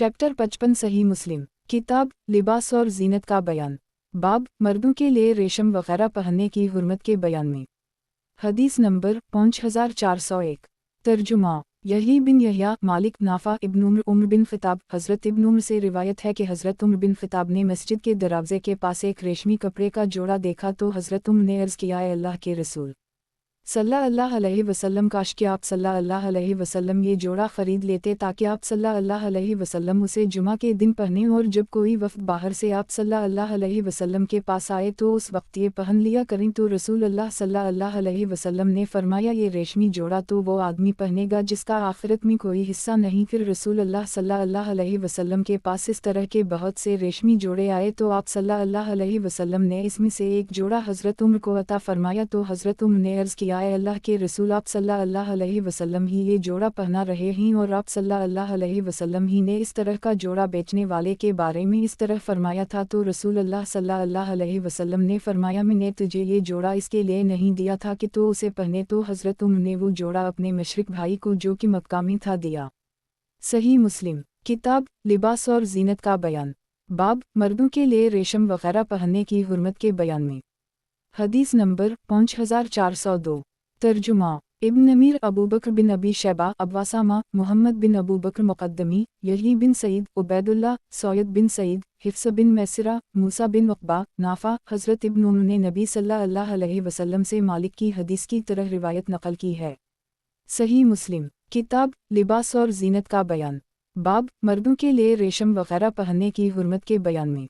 Chapter 55 सही मुस्लिम किताब लिबास और जीनत का बयान। बाब मर्दों के लिए रेशम वगैरह पहनने की हुर्मत के बयान में। हदीस नंबर 5401। तर्जुमा यही बिन यहया मालिक नाफा इब्न उम्र बिन खिताब हज़रत इब्न उम्र से रिवायत है कि हज़रत उम्र बिन खिताब ने मस्जिद के दरवाज़े के पास एक रेशमी कपड़े का जोड़ा देखा तो हज़रत उम्र ने अर्ज़ किया, ए अल्लाह के रसूल सल्लल्लाहु अलैहि वसल्लम, काश कि आप सल्लल्लाहु अलैहि वसल्लम ये जोड़ा ख़रीद लेते ताकि आप सल्लल्लाहु अलैहि वसल्लम उसे जुमा के दिन पहने और जब कोई वफ़द बाहर से आप सल्लल्लाहु अलैहि वसल्लम के पास आए तो उस वक्त ये पहन लिया करें। तो रसूल अल्लाह सल्लल्लाहु अलैहि वसल्लम ने फरमाया, ये रेशमी जोड़ा तो वो आदमी पहनेगा जिसका आखिरत में कोई हिस्सा नहीं। फिर रसूल अल्लाह सल्लल्लाहु अलैहि वसल्लम के पास इस तरह के बहुत से रेशमी जोड़े आए तो आप सल्लल्लाहु अलैहि वसल्लम ने इसमें से एक जोड़ा हज़रत उम्र को अता फरमाया। तो हज़रत उम्र ने अर्ज़ किया, ए अल्लाह के रसूल, आप सल्लल्लाहु अलैहि वसल्लम ही ये जोड़ा पहना रहे हैं और आप सल्लल्लाहु अलैहि वसल्लम ही ने इस तरह का जोड़ा बेचने वाले के बारे में इस तरह फरमाया था। तो रसूल अल्लाह सल्लल्लाहु अलैहि वसल्लम ने फरमाया, मैंने तुझे ये जोड़ा इसके लिए नहीं दिया था कि तो उसे पहने। तो हज़रत उम्र ने वो जोड़ा अपने मशरिक भाई को जो कि मक्का में था दिया। सही मुस्लिम किताब लिबास और जीनत का बयान। बाब मर्दों के लिए रेशम वगैरह पहनने की हुर्मत के बयान में। हदीस नंबर 5402। तर्जुमा इब्न अमीर अबू बकर बिन अबी शैबा अब्वासामा मोहम्मद बिन अबू बकर मुक़द्दमी यही बिन सईद उबैदुल्लाह सौयद बिन सईद हिफ्स बिन मैसरा मूसा बिन उक़बा नाफा हज़रत इब्न उम्र ने नबी सल्लल्लाहु अलैहि वसल्लम से मालिक की हदीस की तरह रिवायत नकल की है। सही मुस्लिम किताब लिबास और जीनत का बयान। बाब मर्दों के लिए रेशम वगैरह पहनने की हुर्मत के बयान में।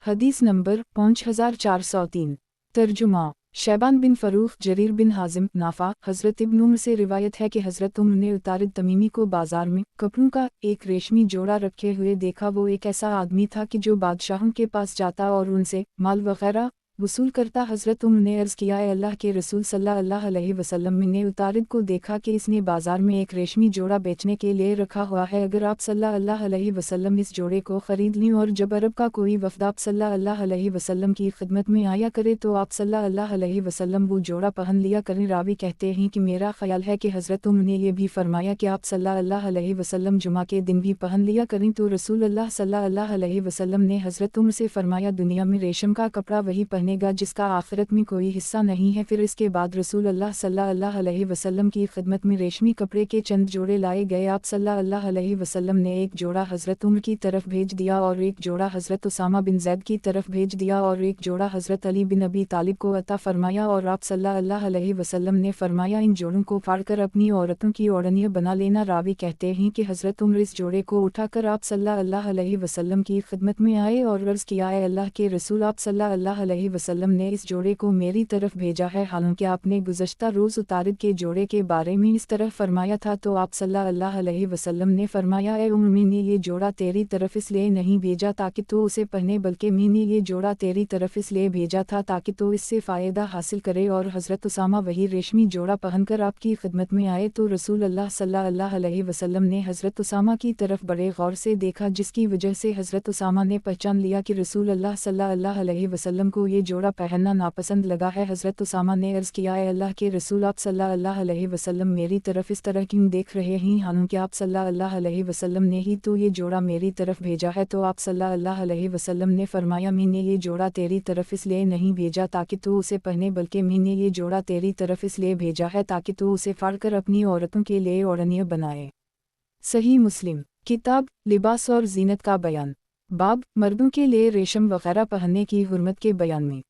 हदीस नंबर 5403। तर्जुमा शैबान बिन फ़रूख़ जरीर बिन हाजिम नाफा हज़रत इब्न उम्र से रिवायत है कि हज़रत उम्र ने उतारिद तमीमी को बाज़ार में कपड़ों का एक रेशमी जोड़ा रखे हुए देखा। वो एक ऐसा आदमी था कि जो बादशाहों के पास जाता और उनसे माल वगैरह वसूल करता। हज़रत उम्र ने अर्ज़ किया, अल्लाह के रसूल सल्लल्लाहु अलैहि वसल्लम, मैंने उतारिद को देखा कि इसने बाज़ार में एक रेशमी जोड़ा बेचने के लिए रखा हुआ है। अगर आप सल्लल्लाहु अलैहि वसल्लम इस जोड़े को ख़रीद लें और जब अरब का कोई वफ़द आप सल्लल्लाहु अलैहि वसल्लम की खिदमत में आया करे तो आप सल्लल्लाहु अलैहि वसल्लम वो जोड़ा पहन लिया करें। रावी कहते हैं कि मेरा ख्याल है कि हज़रत उम्र ने यह भी फरमाया कि आप सल्लल्लाहु अलैहि वसल्लम जुमा के दिन भी पहन लिया करें। तो रसूल अल्लाह सल्लल्लाहु अलैहि वसल्लम ने हज़रत उम्र से फरमाया, दुनिया में रेशम का कपड़ा वही पहनेगा जिसका आखिरत में कोई हिस्सा नहीं है। फिर इसके बाद रसूल अल्लाह सल्लल्लाहु अलैहि वसल्लम की खिदमत में रेशमी कपड़े के चंद जोड़े लाए गए। आप सल्लल्लाहु अलैहि वसल्लम ने एक जोड़ा हज़रत उम्र की तरफ भेज दिया और एक जोड़ा हज़रत उसामा बिन ज़ैद की तरफ भेज दिया और एक जोड़ा हज़रत अली बिन अबी तालिब को अता फरमाया। और आप सल्लल्लाहु अलैहि वसल्लम ने फरमाया, इन जोड़ों को फाड़कर अपनी औरतों की ओढ़नियाँ बना लेना। रावी कहते हैं कि हज़रत उम्र इस जोड़े को उठाकर आप सल्लल्लाहु अलैहि वसल्लम की खिदमत में आए और अर्ज़ किया, ए अल्लाह के रसूल, आप सल्लल्लाहु अलैहि वसल्लम ने इस जोड़े को मेरी तरफ भेजा है। हालांकि आपने गुज़श्ता रोज़ उतारिद के जोड़े के बारे में इस तरह फरमाया था। तो आप सल्लल्लाहु अलैहि वसल्लम ने फरमाया, ए उम्र, मैंने ये जोड़ा तेरी तरफ इसलिए नहीं भेजा ताकि तो उसे पहने, बल्कि मैंने ये जोड़ा तेरी तरफ इसलिए भेजा था ताकि तो इससे फ़ायदा हासिल करे। और हज़रत उसामा वही रेशमी जोड़ा पहनकर आपकी खिदमत में आए। तो रसूल अल्लाह सल्लल्लाहु अलैहि वसल्लम ने हज़रत उसामा की तरफ बड़े गौर से देखा, जिसकी वजह से हज़रत उसामा ने पहचान लिया कि रसूल अल्लाह सल्लल्लाहु अलैहि वसल्लम को ये जोड़ा पहनना नापसंद लगा है। हज़रत उसामा ने अर्ज़ किया, ए अल्लाह के रसूल, आप सल्लल्लाहु अलैहि वसल्लम मेरी तरफ इस तरह क्यों देख रहे हैं? हालांकि आप सल्लल्लाहु अलैहि वसल्लम ने ही तो ये जोड़ा मेरी तरफ भेजा है। तो आप सल्लल्लाहु अलैहि वसल्लम ने फरमाया, मैंने ये जोड़ा तेरी तरफ इसलिए नहीं भेजा ताकि तू उसे पहने, बल्कि मैंने ये जोड़ा तेरी तरफ इसलिए भेजा है ताकि तू उसे फाड़कर अपनी औरतों के लिए ओढ़नियाँ बनाए। सही मुस्लिम किताब लिबास और जीनत का बयान। बाब मर्दों के लिए रेशम वगैरह पहनने की हुर्मत के बयान में।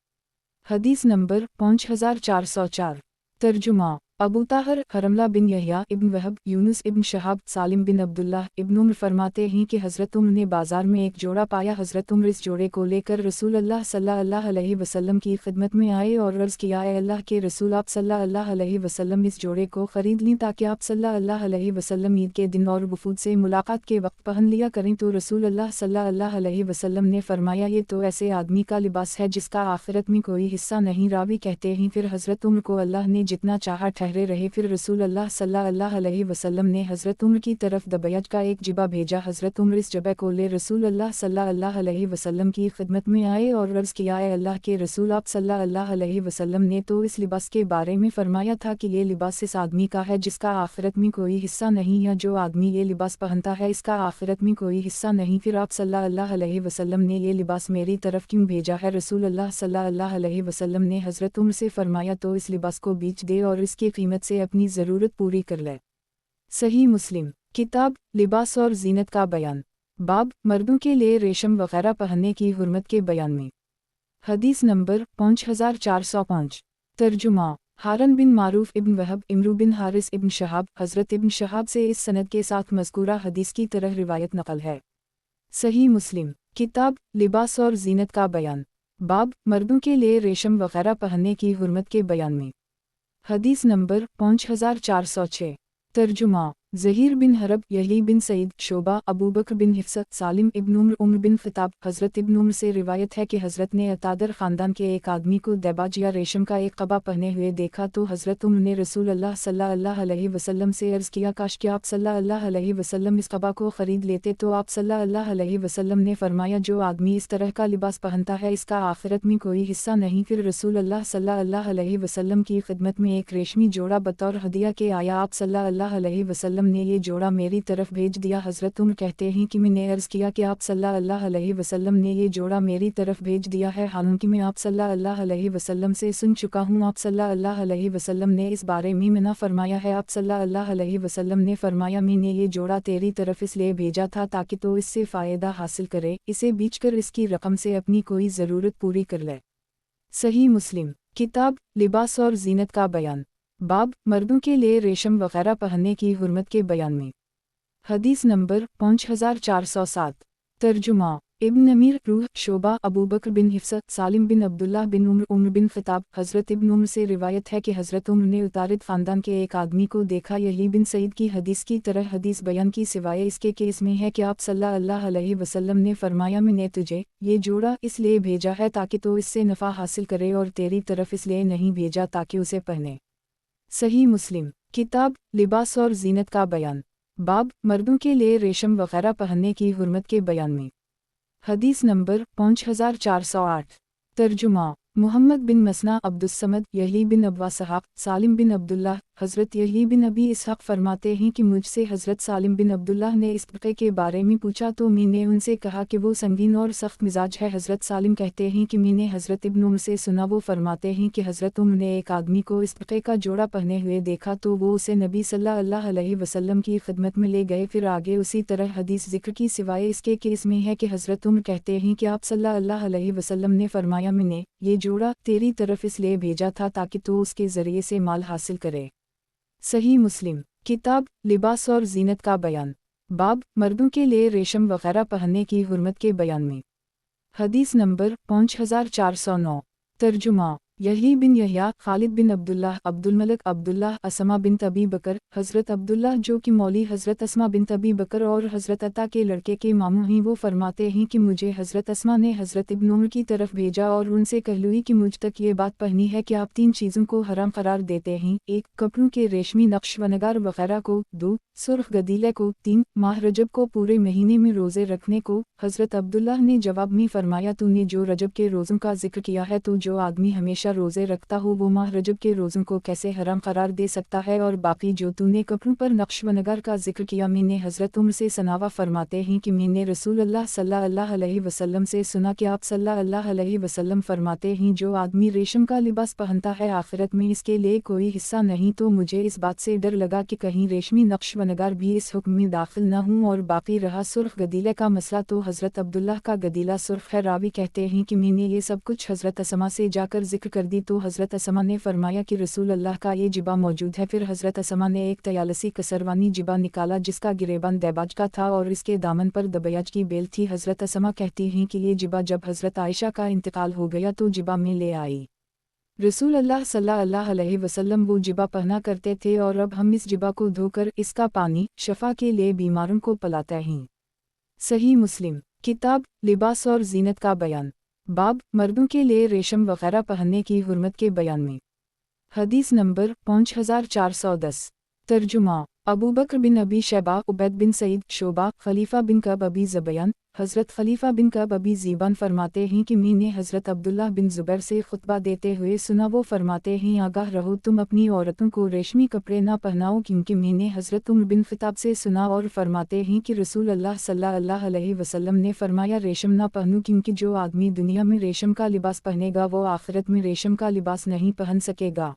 हदीस नंबर 5404। तर्जुमा अबू ताहर हरमला बिन यहया इब्न वहब यूनुस इब्न शहाब सालिम बिन अब्दुल्लाह इब्न उम्र फरमाते हैं कि हज़रत उम्र ने बाज़ार में एक जोड़ा पाया। हज़रत उम्र इस जोड़े को लेकर रसूल अल्लाह सल्लल्लाहु अलैहि वसल्लम की खिदमत में आए और अर्ज़ किया, ए अल्लाह के रसूल, आप सल्लल्लाहु अलैहि वसल्लम इस जोड़े को ख़रीद लें ताकि आप सल्लल्लाहु अलैहि वसल्लम ईद के दिन और वफूद से मुलाकात के वक्त पहन लिया करें। तो रसूल अल्लाह सल्लल्लाहु अलैहि वसल्लम ने फरमाया, ये तो ऐसे आदमी का लिबास है जिसका आखिरत में कोई हिस्सा नहीं। रावी कहते हैं फिर हज़रत उम्र को अल्लाह ने जितना चाहा ठहराया ठहरे रहे। फिर रसूल अल्लाह सल्लल्लाहु अलैहि वसल्लम ने हज़रत उम्र की तरफ दबयज का एक जिबा भेजा। हज़रत उम्र इस जबे को ले रसूल अल्लाह सल्लल्लाहु अलैहि वसल्लम की खिदमत में आए और अर्ज़ किया, ए अल्लाह के रसूल, आप सल्लल्लाहु अलैहि वसल्लम ने तो इस लिबास के बारे में फरमाया था कि ये लिबास इस आदमी का है जिसका आखिरत में कोई हिस्सा नहीं, या जो आदमी ये लिबास पहनता है इसका आखिरत में कोई हिस्सा नहीं। फिर आप सल्लल्लाहु अलैहि वसल्लम ने ये लिबास मेरी तरफ क्यों भेजा है? रसूल अल्लाह सल्लल्लाहु अलैहि वसल्लम ने हज़रत उम्र से फरमाया, तो इस लिबास को बेच दे और इसकी कीमत से अपनी ज़रूरत पूरी कर ले। सही मुस्लिम किताब लिबास और जीनत का बयान, बाब मर्दों के लिए रेशम वगैरह पहनने की हुर्मत के बयान में। हदीस नंबर 5405। तर्जुमा हारन बिन मारूफ इब्न वहब इमरू बिन हारिस इब्न शहाब हज़रत इब्न शहाब से इस सनद के साथ मज़कूरा हदीस की तरह रिवायत नकल है। सही मुस्लिम किताब लिबास और जीनत का बयान, बाब मर्दों के लिए रेशम वगैरह पहनने की हुर्मत के बयान में। हदीस नंबर 5406। तर्जुमा ज़हीर बिन हरब यही बिन सईद शोबा अबू बकर बिन हिफ्स सालिम इब्न उम्र बिन ख़िताब हज़रत इब्न उम्र से रिवायत है कि हज़रत ने अतादर ख़ानदान के एक आदमी को दैबाज या रेशम का एक कबा पहने हुए देखा, तो हज़रत उम्र ने रसूल अल्लाह सल्लल्लाहु अलैहि वसल्लम से अर्ज़ किया, काश कि आप सल्लल्लाहु अलैहि वसल्लम इस कबा को ख़रीद लेते। तो आप सल्लल्लाहु अलैहि वसल्लम ने फरमाया, जो आदमी इस तरह का लिबास पहनता है इसका आखिरत में कोई हिस्सा नहीं। फिर रसूल अल्लाह सल्लल्लाहु अलैहि वसल्लम की खिदमत में एक रेशमी जोड़ा बतौर हदिया के आया। आप सल्लल्लाहु अलैहि वसल्लम ने ये जोड़ा मेरी तरफ भेज दिया। हज़रत उम्र कहते हैं कि मैंने अर्ज़ किया कि आप सल्लल्लाहु अलैहि वसल्लम ने ये जोड़ा मेरी तरफ भेज दिया है, हालांकि मैं आप सल्लल्लाहु अलैहि वसल्लम से सुन चुका हूँ। आप सल्लल्लाहु अलैहि वसल्लम ने इस बारे में मना फरमाया है। आप सल्लल्लाहु अलैहि वसल्लम ने फरमाया, मैंने ये जोड़ा तेरी तरफ इसलिए भेजा था ताकि तो इससे फ़ायदा हासिल करे, इसे बेचकर इसकी रकम से अपनी कोई ज़रूरत पूरी कर ले। सही मुस्लिम किताब लिबास और जीनत का बयान, बाब मर्दों के लिए रेशम वगैरह पहनने की हुर्मत के बयान में। हदीस नंबर 5407। तर्जुमा इब्न अमीर रूह शोबा अबू बकर बिन हिफ्स सालिम बिन अब्दुल्लाह बिन उम्र बिन ख़िताब हज़रत इब्न उम्र से रिवायत है कि हज़रत उम्र ने उतारिद ख़ानदान के एक आदमी को देखा। यही बिन सईद की हदीस की तरह हदीस बयान की सिवाय इसके कि इसमें है कि आप सल्लल्लाहु अलैहि वसल्लम ने फरमाया, मैंने तुझे ये जोड़ा इसलिए भेजा है ताकि तो इससे नफ़ा हासिल करे और तेरी तरफ इसलिए नहीं भेजा ताकि उसे पहने। सही मुस्लिम किताब लिबास और जीनत का बयान, बाब मर्दों के लिए रेशम वगैरह पहनने की हुर्मत के बयान में। हदीस नंबर 5408। तर्जुमा मुहम्मद बिन मसना अब्दुस्समद यही बिन अब्वा सहाब सालिम बिन अब्दुल्लाह हज़रत यही बिन अबी इसहाक़ फरमाते हैं कि मुझसे हज़रत सालिम बिन अब्दुल्लाह ने इस फ़िक़े के बारे में पूछा, तो मैंने उनसे कहा कि वो संगीन और सख्त मिजाज है। हज़रत सालिम कहते हैं कि मैंने हज़रत इब्न उम्र से सुना, वो फरमाते हैं कि हज़रत उम्र ने एक आदमी को इस फ़िक़े का जोड़ा पहने हुए देखा, तो वो उसे नबी सल्लल्लाहु अलैहि वसल्लम की खिदमत में ले गए। फिर आगे उसी तरह हदीस ज़िक्र की सिवाय इसके कि इसमें है कि हज़रत उम्र कहते हैं कि आप सल्लल्लाहु अलैहि वसल्लम ने फरमाया, मैंने ये जोड़ा तेरी तरफ इसलिए भेजा था ताकि तो उसके ज़रिए से माल हासिल करे। सही मुस्लिम किताब लिबास और जीनत का बयान, बाब मर्दों के लिए रेशम वगैरह पहनने की हुर्मत के बयान में। हदीस नंबर 5409। तर्जुमा यही बिन यहया खालिद बिन अब्दुल्लाह अब्दुल मलिक अब्दुल्लाह असमा बिन तबी बकर हज़रत अब्दुल्लाह जो कि मौली हज़रत अस्मा बिन तबी बकर और हज़रत अता के लड़के के मामू हैं, वो फरमाते हैं कि मुझे हज़रत अस्मा ने हज़रत इब्न उम्र की तरफ भेजा और उनसे कहलुई कि मुझ तक ये बात पहनी है कि आप 3 चीज़ों को हराम करार देते हैं, 1 कपड़ों के रेशमी नक्श व नगार वगैरह को, 2 सुर्ख गदीले को, 3 माह रजब को पूरे महीने में रोज़े रखने को। हज़रत अब्दुल्लाह ने जवाब में फरमाया, तूने जो रजब के रोज़ों का जिक्र किया है, तो जो आदमी हमेशा रोज़े रखता हो वो माह रजब के रोज़ों को कैसे हराम करार दे सकता है? और बाकी जो तूने कपड़ों पर नक्श व नगार का जिक्र किया, मैंने हज़रत उम्र से सनावा फरमाते हैं कि मैंने रसूल अल्लाह सल्लल्लाहु अलैहि वसल्लम से सुना कि आप सल्लल्लाहु अलैहि वसल्लम फरमाते हैं, जो आदमी रेशम का लिबास पहनता है आखिरत में इसके लिए कोई हिस्सा नहीं। तो मुझे इस बात से डर लगा कि कहीं रेशमी नक्श व नगार भी इस हुक्म में दाखिल न हूँ। और बाकी रहा सुर्ख गदीले का मसला, तो हज़रत अब्दुल्लाह का गदीला सुर्ख है। रावी कहते हैं कि मैंने ये सब कुछ हज़रत असमा से जाकर जिक्र कर दी, तो हज़रत असमा ने फरमाया कि रसूल अल्लाह का ये जिबा मौजूद है। फिर हज़रत असमा ने एक तयालसी कसरवानी जिबा निकाला जिसका गिरेबान दैबाज का था और इसके दामन पर दबयाज की बेल थी। हज़रत असमा कहती हैं कि ये जिबा जब हज़रत आयशा का इंतकाल हो गया तो जिबा में ले आई। रसूल अल्लाह सल्लल्लाहु अलैहि वसल्लम वो जिबा पहना करते थे और अब हम इस जिबा को धोकर इसका पानी शफा के लिए बीमारों को पिलाते हैं। सही मुस्लिम किताब लिबास और जीनत का बयान, बाब मर्दों के लिए रेशम वगैरह पहनने की हुर्मत के बयान में। हदीस नंबर 5410। तर्जुमा अबू बकर बिन अबी शैबा, उबैद बिन सईद, शोबा, खलीफा बिन कब अबी ज़बयान, हज़रत खलीफा बिन कब अबी ज़ीबान फरमाते हैं कि मैंने हज़रत अब्दुल्लाह बिन ज़ुबैर से खुतबा देते हुए सुना, वो फरमाते हैं आगाह रहो तुम अपनी औरतों को रेशमी कपड़े ना पहनाओ, क्योंकि मैंने हज़रत उम्र बिन ख़िताब से सुना और फरमाते हैं कि रसूल अल्लाह सल्लल्लाहु अलैहि वसल्लम ने फरमाया रेशम ना पहनो, क्योंकि जो आदमी दुनिया में रेशम का लिबास पहनेगा वो आखिरत में रेशम का लिबास नहीं पहन सकेगा।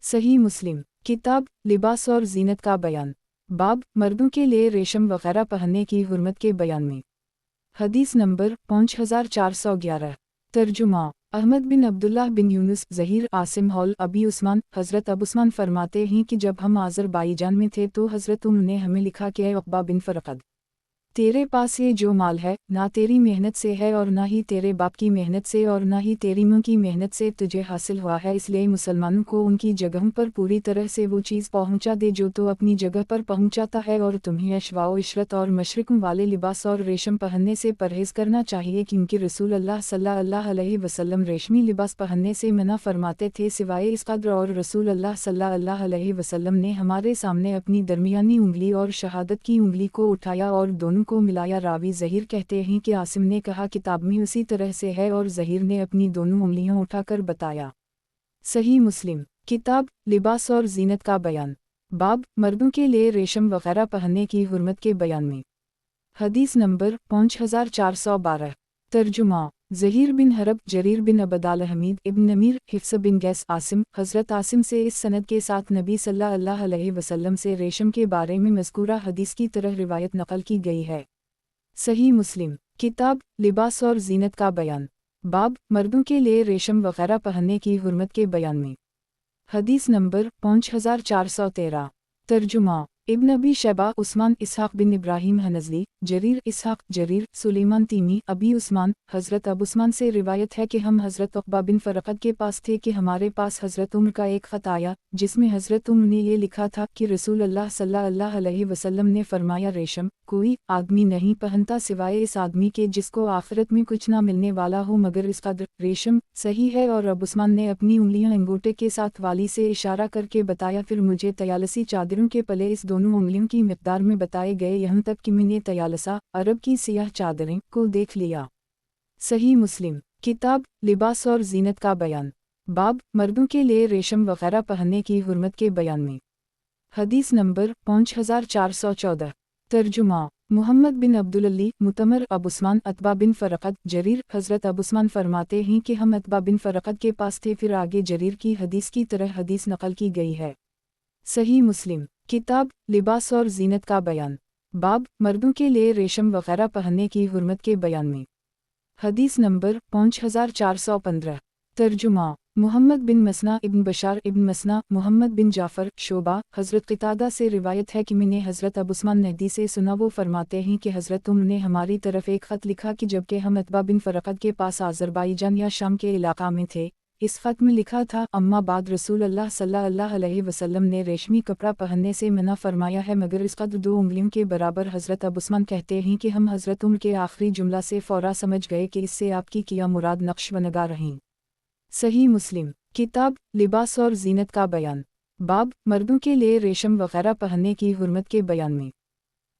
सही मुस्लिम किताब लिबास और जीनत का बयान, बाब मर्दों के लिए रेशम वगैरह पहनने की हुर्मत के बयान में। हदीस नंबर 5411। तर्जुमा अहमद बिन अब्दुल्लाह बिन यूनुस ज़हीर आसिम हौल अबी उस्मान, हज़रत अबू उस्मान फरमाते हैं कि जब हम आज़रबाईजान में थे तो हज़रत उम्र ने हमें लिखा कि उक़बा बिन फ़रक़द, तेरे पास ये जो माल है ना तेरी मेहनत से है और ना ही तेरे बाप की मेहनत से और ना ही तेरी माँ की मेहनत से तुझे हासिल हुआ है, इसलिए मुसलमानों को उनकी जगहों पर पूरी तरह से वो चीज़ पहुँचा दे जो तो अपनी जगह पर पहुँचाता है, और तुम्हें अशवाओ इशरत और मशरिकों वाले लिबास और रेशम पहनने से परहेज़ करना चाहिए, क्योंकि रसूल अल्लाह सल्लल्लाहु अलैहि वसल्लम रेशमी लिबास पहनने से मना फरमाते थे सिवाय इस कद्र, और रसूल अल्लाह सल्लल्लाहु अलैहि वसल्लम ने हमारे सामने अपनी दरमियानी उंगली और शहादत की उंगली को उठाया और दोनों को मिलाया। रावी ज़हीर कहते हैं कि आसिम ने कहा किताब में उसी तरह से है, और ज़हीर ने अपनी दोनों उंगलियां उठाकर बताया। सही मुस्लिम किताब लिबास और जीनत का बयान, बाब मर्दों के लिए रेशम वगैरह पहनने की हुर्मत के बयान में। हदीस नंबर 5412। तर्जुमा ज़हीर बिन हरब, जरीर बिन अबदाल, हमीद इब्न नमीर, हिफ्स बिन गैस, आसिम, हज़रत आसिम से इस सनद के साथ नबी सल्लल्लाहु अलैहि वसल्लम से रेशम के बारे में मज़कूरा हदीस की तरह रिवायत नकल की गई है। सही मुस्लिम किताब लिबास और जीनत का बयान, बाब मर्दों के लिए रेशम वगैरह पहनने की हुर्मत के बयान में। हदीस नंबर 5413। तर्जुमा इब्न अबी शैबा, उस्मान इसहाक़ बिन इब्राहीम हनज़ली, जरीर इसहाक़, जरीर सुलेमान तीमी, अबी उस्मान, हज़रत अबू उस्मान से रिवायत है कि हम हज़रत उक़बा बिन फ़रक़द के पास थे कि हमारे पास हज़रत उम्र का एक ख़त आया, जिसमें हज़रत उम्र ने ये लिखा था कि रसूल अल्लाह सल्लल्लाहु अलैहि वसल्लम ने फरमाया रेशम कोई आदमी नहीं पहनता सिवाय इस आदमी के जिसको आखिरत में कुछ ना मिलने वाला हो मगर इस कद्र रेशम। सही है। और अबू उस्मान ने अपनी उंगलियां अंगूठे के साथ वाली से इशारा करके बताया, फिर मुझे तयालसी चादरों के पले इस दोनों उंगलियों की मिक़दार में बताए गए, यहाँ तक कि मैंने तयालसा अरब की सियाह चादरें को देख लिया। सही मुस्लिम किताब लिबास और जीनत का बयान, बाब मर्दों के लिए रेशम वगैरह पहनने की हुर्मत के बयान में। हदीस नंबर 5414। तर्जुमा मुहम्मद बिन अब्दुल्ली, मुतमर, अबू उस्मान, अतबा बिन फ़रक़द, जरीर, हज़रत अबू उस्मान फरमाते हैं कि हम अतबा बिन फ़रक़द के पास थे, फिर आगे जरीर की हदीस की तरह हदीस नकल की गई है। सही मुस्लिम किताब लिबास और जीनत का बयान, बाब मर्दों के लिए रेशम वगैरह पहनने की हुर्मत के बयान में। हदीस नंबर 5415। तर्जुमा मुहम्मद बिन मसना इब्न बशार इब्न मसना, मुहम्मद बिन जाफ़र, शोबा, हज़रत क़तादा से रिवायत है कि मैंने हज़रत अबू उस्मान नहदी से सुना, वो फरमाते हैं कि हज़रत उम्र ने हमारी तरफ एक ख़त लिखा कि जबकि हम अतबा बिन फ़रक़द के पास आज़रबाईजान या शाम के इलाक़ा में थे, इस ख़त में लिखा था अम्मा बाद रसूल अल्लाह सल्लल्लाहु अलैहि वसल्लम ने रेशमी कपड़ा पहनने से मना फरमाया है मगर इस कद्र 2 उंगलियों के बराबर। हज़रत अबू उस्मान कहते हैं कि हम हज़रत उम्र के आखिरी जुमला से फ़ौरा समझ गए कि इससे आपकी किया मुराद नक्श व नगार रहीं। सही मुस्लिम किताब लिबास और जीनत का बयान, बाब मर्दों के लिए रेशम वगैरह पहनने की हुर्मत के बयान में।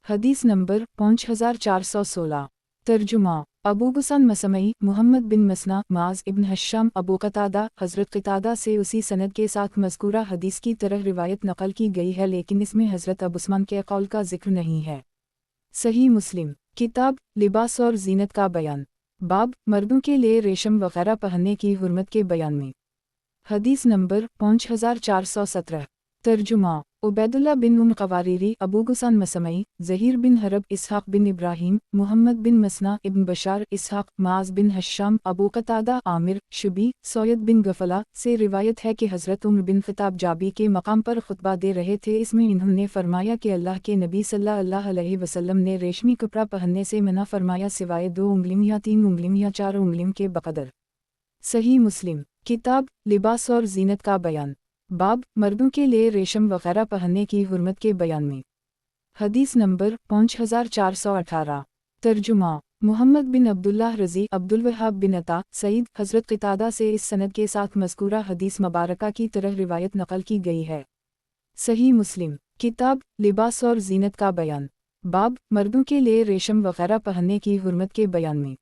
हदीस नंबर 5416। तर्जुमा अबू गुसान मसमई, मुहम्मद बिन मसना, माज इब्न हश्शाम, अबू क़तादा, हज़रत क़तादा से उसी सनद के साथ मज़कूरा हदीस की तरह रिवायत नकल की गई है, लेकिन इसमें हज़रत अबू उस्मान के कौल का जिक्र नहीं है। सही मुस्लिम किताब लिबास और जीनत का बयान, बाब मर्दों के लिए रेशम वगैरह पहनने की हुर्मत के बयान में। हदीस नंबर 5417। तर्जुमा उबैदुल्लाह बिन उम क़वारीरी, अबू गुसान मसमई, ज़हीर बिन हरब, इसहाक़ बिन इब्राहीम, मुहम्मद बिन मसना, इब्न बशार, इसहाक़, माज बिन हश्शाम, अबू क़तादा, आमिर, शुबी, सौयद बिन गफला से रिवायत है कि हज़रत उम्र बिन ख़िताब जाबी के मकाम पर खुतबा दे रहे थे। इसमें इन्होंने फरमाया कि अल्लाह के नबी सल्लल्लाहु अलैहि वसल्लम ने रेशमी कपड़ा पहनने से मना फरमाया सिवाय 2 उंगलियों या 3 उंगलियों या 4 उंगलियों के बक़दर। सही मुस्लिम किताब लिबास और जीनत का बयान, बाब मर्दों के लिए रेशम वगैरह पहनने की हुर्मत के बयान में। हदीस नंबर 5418। तर्जुमा محمد بن عبداللہ رضی عبدالوہاب بن عطا سعید حضرت قتادہ سے اس سند کے ساتھ مذکورہ حدیث مبارکہ کی طرح روایت نقل کی گئی ہے۔ صحیح مسلم کتاب لباس اور زینت کا بیان باب مردوں کے لیے ریشم وغیرہ پہننے کی حرمت کے بیان میں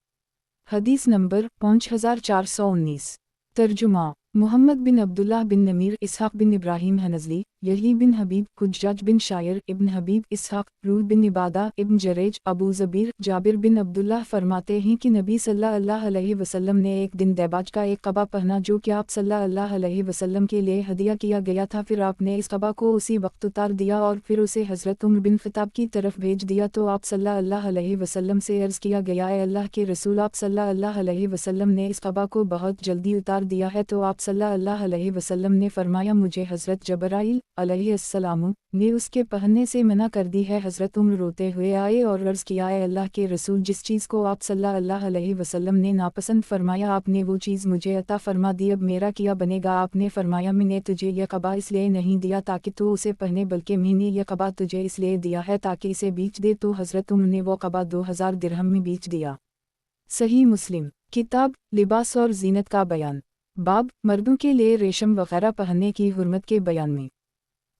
حدیث نمبر 5419 ترجمہ محمد بن عبداللہ بن نمیر اسحاق بن ابراہیم حنظلی یحیی بن حبیب حجاج بن شاعر ابن حبیب اسحاق روح بن عبادہ ابن جریج ابو زبیر جابر بن عبداللہ فرماتے ہیں کہ نبی صلی اللہ علیہ وسلم نے ایک دن دیباج کا ایک قبا پہنا جو کہ آپ صلی اللہ علیہ وسلم کے لیے ہدیہ کیا گیا تھا، پھر آپ نے اس قبا کو اسی وقت اتار دیا اور پھر اسے حضرت عمر بن خطاب کی طرف بھیج دیا تو آپ صلی اللہ علیہ وسلم سے عرض کیا گیا، اے اللہ کے رسول، آپ صلی اللہ علیہ وسلم نے اس قبا کو بہت جلدی اتار دیا ہے، تو آپ صلی اللہ علیہ وسلم نے فرمایا مجھے حضرت جبرائیل علیہ السلام نے اس کے پہننے سے منع کر دی ہے۔ حضرت عمر روتے ہوئے آئے اور عرض کیا، اے اللہ کے رسول، جس چیز کو آپ صلی اللہ علیہ وسلم نے ناپسند فرمایا آپ نے وہ چیز مجھے عطا فرما دی، اب میرا کیا بنے گا؟ آپ نے فرمایا میں نے تجھے یہ قبا اس لیے نہیں دیا تاکہ تو اسے پہنے، بلکہ میں نے یہ قبا تجھے اس لیے دیا ہے تاکہ اسے بیچ دے، تو حضرت عمر نے وہ قبا 2000 درہم میں بیچ دیا۔ صحیح مسلم کتاب لباس اور زینت کا بیان باب مردوں کے لیے ریشم وغیرہ پہننے کی حرمت کے بیان میں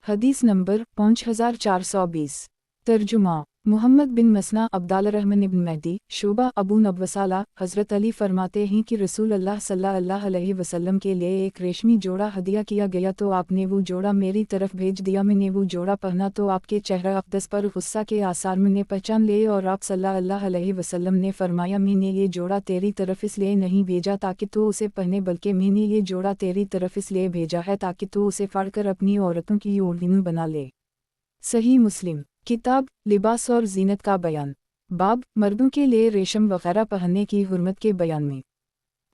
حدیث نمبر 5420 ترجمہ محمد بن مسنا عبداللہ الرحمن بن مہدی شعبہ ابو نبوسالہ حضرت علی فرماتے ہیں کہ رسول اللہ صلی اللہ علیہ وسلم کے لیے ایک ریشمی جوڑا ہدیہ کیا گیا تو آپ نے وہ جوڑا میری طرف بھیج دیا، میں نے وہ جوڑا پہنا تو آپ کے چہرہ اقدس پر غصہ کے آثار میں نے پہچان لیے اور آپ صلی اللہ علیہ وسلم نے فرمایا میں نے یہ جوڑا تیری طرف اس لیے نہیں بھیجا تاکہ تو اسے پہنے، بلکہ میں نے یہ جوڑا تیری طرف اس لیے بھیجا ہے تاکہ تو اسے پھاڑ کر اپنی عورتوں کی اوڑھنی بنا لے۔ صحیح مسلم کتاب لباس اور زینت کا بیان باب مردوں کے لیے ریشم وغیرہ پہننے کی حرمت کے بیان میں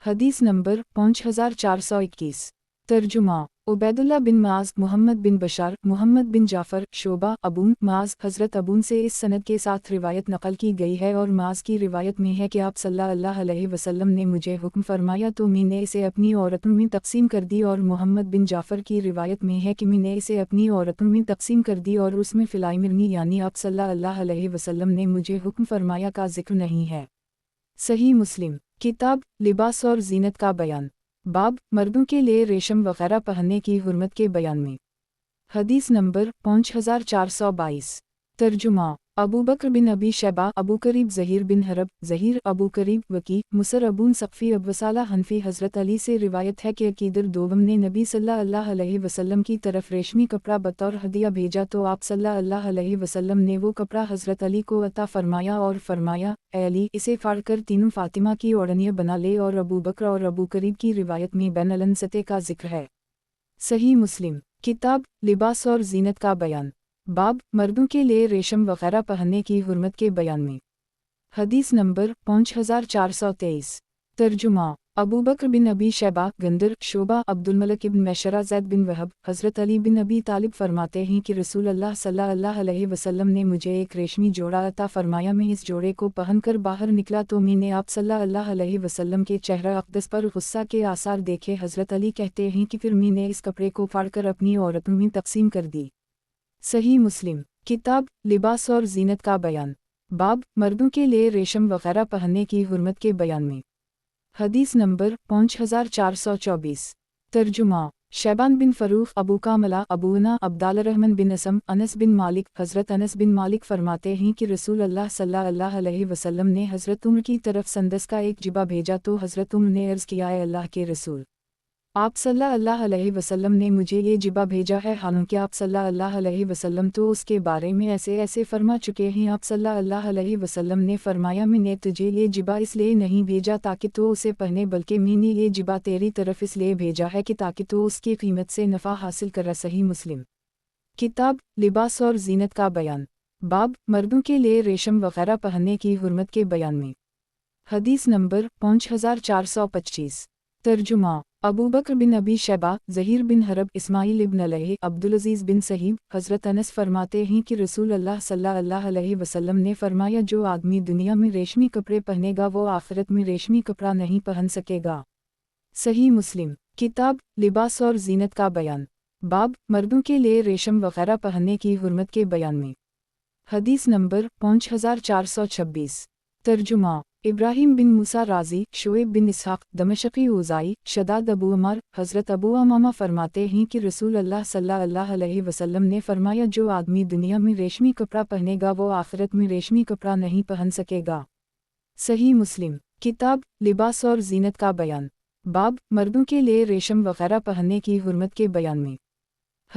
حدیث نمبر 5421 ترجمہ عبید اللہ بن معاذ محمد بن بشار محمد بن جعفر شعبہ ابون معاذ حضرت ابون سے اس سند کے ساتھ روایت نقل کی گئی ہے اور معاذ کی روایت میں ہے کہ آپ صلی اللہ علیہ وسلم نے مجھے حکم فرمایا تو میں نے اسے اپنی عورتوں میں تقسیم کر دی، اور محمد بن جعفر کی روایت میں ہے کہ میں نے اسے اپنی عورتوں میں تقسیم کر دی اور اس میں فلائی مرنی یعنی آپ صلی اللہ علیہ وسلم نے مجھے حکم فرمایا کا ذکر نہیں ہے۔ صحیح مسلم کتاب لباس اور زینت کا بیان باب مردوں کے لیے ریشم وغیرہ پہننے کی حرمت کے بیان میں حدیث نمبر 5422 ترجمہ ابو بکر بن ابی شیبہ ابو قریب زہیر بن حرب زہیر ابو قریب وکی مصر ابون سقفی ابوسالہ حنفی حضرت علی سے روایت ہے کہ عقیدر دوم نے نبی صلی اللہ علیہ وسلم کی طرف ریشمی کپڑا بطور ہدیہ بھیجا تو آپ صلی اللہ علیہ وسلم نے وہ کپڑا حضرت علی کو عطا فرمایا اور فرمایا، اے علی، اسے پھاڑ کر تینوں فاطمہ کی اوڑھنیاں بنا لے، اور ابو بکر اور ابو قریب کی روایت میں بین الانصتے کا ذکر ہے۔ صحیح مسلم کتاب لباس اور زینت کا بیان باب مردوں کے لیے ریشم وغیرہ پہننے کی حرمت کے بیان میں حدیث نمبر 5423 ترجمہ ابو بکر بن ابی شیبہ گندر شعبہ عبدالملک بن میشرہ زید بن وہب حضرت علی بن ابی طالب فرماتے ہیں کہ رسول اللہ صلی اللہ علیہ وسلم نے مجھے ایک ریشمی جوڑا عطا فرمایا، میں اس جوڑے کو پہن کر باہر نکلا تو میں نے آپ صلی اللہ علیہ وسلم کے چہرہ اقدس پر غصہ کے آثار دیکھے۔ حضرت علی کہتے ہیں کہ پھر میں نے اس کپڑے کو پھاڑ کر اپنی عورتوں میں تقسیم کر دی۔ صحیح مسلم کتاب لباس اور زینت کا بیان باب مردوں کے لیے ریشم وغیرہ پہننے کی حرمت کے بیان میں حدیث نمبر 5424 ترجمہ شیبان بن فروخ ابو کاملہ ابونا عبداللہ الرحمن بن اسم انس بن مالک حضرت انس بن مالک فرماتے ہیں کہ رسول اللہ صلی اللہ علیہ وسلم نے حضرت عمر کی طرف سندس کا ایک جبہ بھیجا تو حضرت عمر نے عرض کیا، اے اللہ کے رسول، آپ صلی اللہ علیہ وسلم نے مجھے یہ جبہ بھیجا ہے، حالانکہ آپ صلی اللہ علیہ وسلم تو اس کے بارے میں ایسے ایسے فرما چکے ہیں۔ آپ صلی اللہ علیہ وسلم نے فرمایا، میں نے تجھے یہ جبہ اس لیے نہیں بھیجا تاکہ تو اسے پہنے، بلکہ میں نے یہ جبہ تیری طرف اس لیے بھیجا ہے کہ تاکہ تو اس کی قیمت سے نفع حاصل کر۔ صحیح مسلم کتاب لباس اور زینت کا بیان باب مردوں کے لیے ریشم وغیرہ پہننے کی حرمت کے بیان میں حدیث نمبر 5425 ترجمہ ابو بکر بن ابی شیبہ زہیر بن حرب اسماعیل ابن علیہ عبدالعزیز بن صہیب حضرت انس فرماتے ہیں کہ رسول اللہ صلی اللہ علیہ وسلم نے فرمایا، جو آدمی دنیا میں ریشمی کپڑے پہنے گا وہ آخرت میں ریشمی کپڑا نہیں پہن سکے گا۔ صحیح مسلم کتاب لباس اور زینت کا بیان باب مردوں کے لیے ریشم وغیرہ پہننے کی حرمت کے بیان میں حدیث نمبر 5426 ترجمہ ابراہیم بن موسیٰ رازی، شعیب بن اسحاق دمشقی اوزائی، شداد ابو عمر، حضرت ابو امامہ فرماتے ہیں کہ رسول اللہ صلی اللہ علیہ وسلم نے فرمایا جو آدمی دنیا میں ریشمی کپڑا پہنے گا وہ آخرت میں ریشمی کپڑا نہیں پہن سکے گا۔ صحیح مسلم، کتاب لباس اور زینت کا بیان، باب مردوں کے لیے ریشم وغیرہ پہننے کی حرمت کے بیان میں۔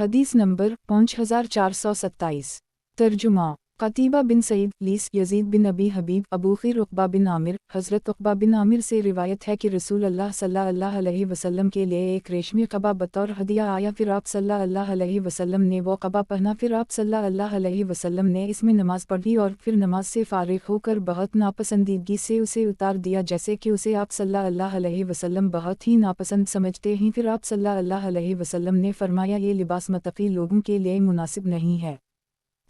حدیث نمبر 5427۔ ترجمہ قتیبہ بن سعید لیس یزید بن ابی حبیب ابو خیر عقبہ بن عامر حضرت عقبہ بن عامر سے روایت ہے کہ رسول اللہ صلی اللہ علیہ وسلم کے لیے ایک ریشمی قبا بطور ہدیہ آیا، پھر آپ صلی اللہ علیہ وسلم نے وہ قبا پہنا، پھر آپ صلی اللہ علیہ وسلم نے اس میں نماز پڑھی اور پھر نماز سے فارغ ہو کر بہت ناپسندیدگی سے اسے اتار دیا جیسے کہ اسے آپ صلی اللہ علیہ وسلم بہت ہی ناپسند سمجھتے ہیں۔ پھر آپ صلی اللہ علیہ وسلم نے فرمایا یہ لباس متقی لوگوں کے لیے مناسب نہیں ہے۔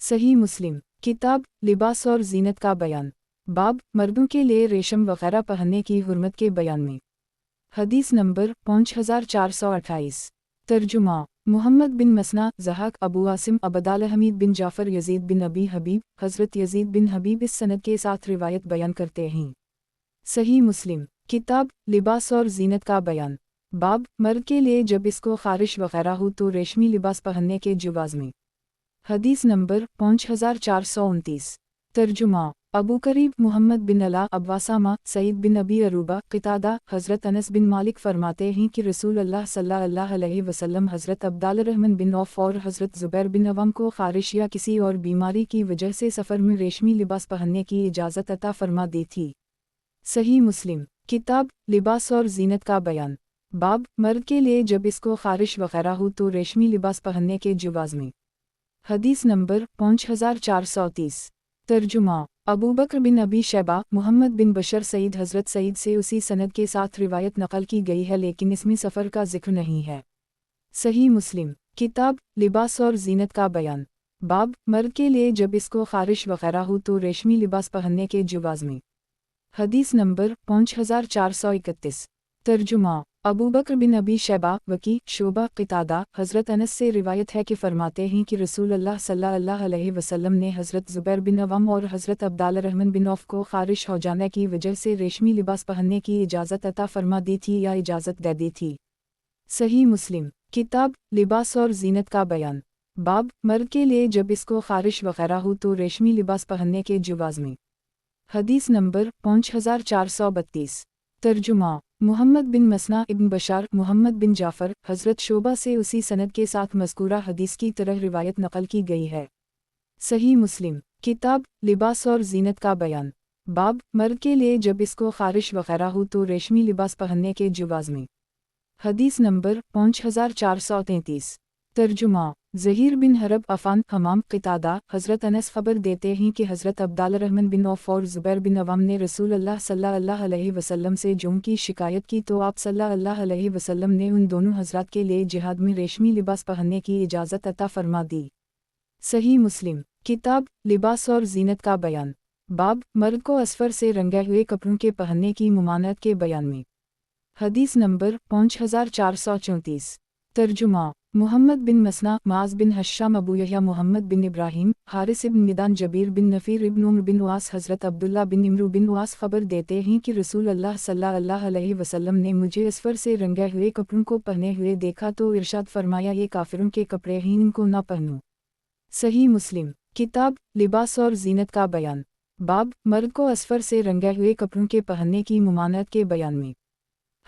صحیح مسلم، کتاب لباس اور زینت کا بیان، باب مردوں کے لیے ریشم وغیرہ پہننے کی حرمت کے بیان میں۔ حدیث نمبر 5428۔ ترجمہ محمد بن مسنہ ضحاک ابو عاصم عبداللہ حمید بن جعفر یزید بن ابی حبیب حضرت یزید بن حبیب اس سند کے ساتھ روایت بیان کرتے ہیں۔ صحیح مسلم، کتاب لباس اور زینت کا بیان، باب مرد کے لیے جب اس کو خارش وغیرہ ہو تو ریشمی لباس پہننے کے جواز میں۔ حدیث نمبر 5429۔ ترجمہ ابو قریب محمد بن علا ابواسامہ سعید بن ابی عروبہ قتادہ حضرت انس بن مالک فرماتے ہیں کہ رسول اللہ صلی اللہ علیہ وسلم حضرت عبدالرحمن بن عوف اور حضرت زبیر بن عوام کو خارش یا کسی اور بیماری کی وجہ سے سفر میں ریشمی لباس پہننے کی اجازت عطا فرما دی تھی۔ صحیح مسلم، کتاب لباس اور زینت کا بیان، باب مرد کے لیے جب اس کو خارش وغیرہ ہو تو ریشمی لباس پہننے کے جواز میں۔ حدیث نمبر 5430۔ ترجمہ ابو بکر بن ابی شیبہ محمد بن بشر سعید حضرت سعید سے اسی سند کے ساتھ روایت نقل کی گئی ہے لیکن اس میں سفر کا ذکر نہیں ہے۔ صحیح مسلم، کتاب لباس اور زینت کا بیان، باب مرد کے لیے جب اس کو خارش وغیرہ ہو تو ریشمی لباس پہننے کے جواز میں۔ حدیث نمبر 5431۔ ترجمہ ابو بکر بن ابی شیبہ وکی شعبہ قتادہ حضرت انس سے روایت ہے کہ فرماتے ہیں کہ رسول اللہ صلی اللہ علیہ وسلم نے حضرت زبیر بن عوام اور حضرت عبدالرحمن بن عوف کو خارش ہو جانے کی وجہ سے ریشمی لباس پہننے کی اجازت عطا فرما دی تھی یا اجازت دے دی تھی۔ صحیح مسلم، کتاب لباس اور زینت کا بیان، باب مرد کے لیے جب اس کو خارش وغیرہ ہو تو ریشمی لباس پہننے کے جواز میں۔ حدیث نمبر 5432۔ ترجمہ محمد بن مسنہ ابن بشار محمد بن جعفر حضرت شعبہ سے اسی سند کے ساتھ مذکورہ حدیث کی طرح روایت نقل کی گئی ہے۔ صحیح مسلم، کتاب لباس اور زینت کا بیان، باب مرد کے لیے جب اس کو خارش وغیرہ ہو تو ریشمی لباس پہننے کے جواز میں۔ حدیث نمبر 5433۔ ترجمہ زہیر بن حرب عفان حمام قتادہ حضرت انس خبر دیتے ہیں کہ حضرت عبدالرحمن بن عوف اور زبیر بن عوام نے رسول اللہ صلی اللہ علیہ وسلم سے جرم کی شکایت کی تو آپ صلی اللہ علیہ وسلم نے ان دونوں حضرات کے لیے جہاد میں ریشمی لباس پہننے کی اجازت عطا فرما دی۔ صحیح مسلم، کتاب لباس اور زینت کا بیان، باب مرد کو اصفر سے رنگے ہوئے کپڑوں کے پہننے کی ممانعت کے بیان میں۔ حدیث نمبر 5434۔ ترجمہ محمد بن مسنہ معاذ بن ہشام ابو یحییٰ محمد بن ابراہیم حارث بن میدان جبیر بن نفیر ابن عمر بن عاص حضرت عبداللہ بن عمرو بن عاص خبر دیتے ہیں کہ رسول اللہ صلی اللہ علیہ وسلم نے مجھے اصفر سے رنگے ہوئے کپڑوں کو پہنے ہوئے دیکھا تو ارشاد فرمایا یہ کافروں کے کپڑے ہیں ان کو نہ پہنو۔ صحیح مسلم، کتاب لباس اور زینت کا بیان، باب مرد کو اصفر سے رنگے ہوئے کپڑوں کے پہننے کی ممانعت کے بیان میں۔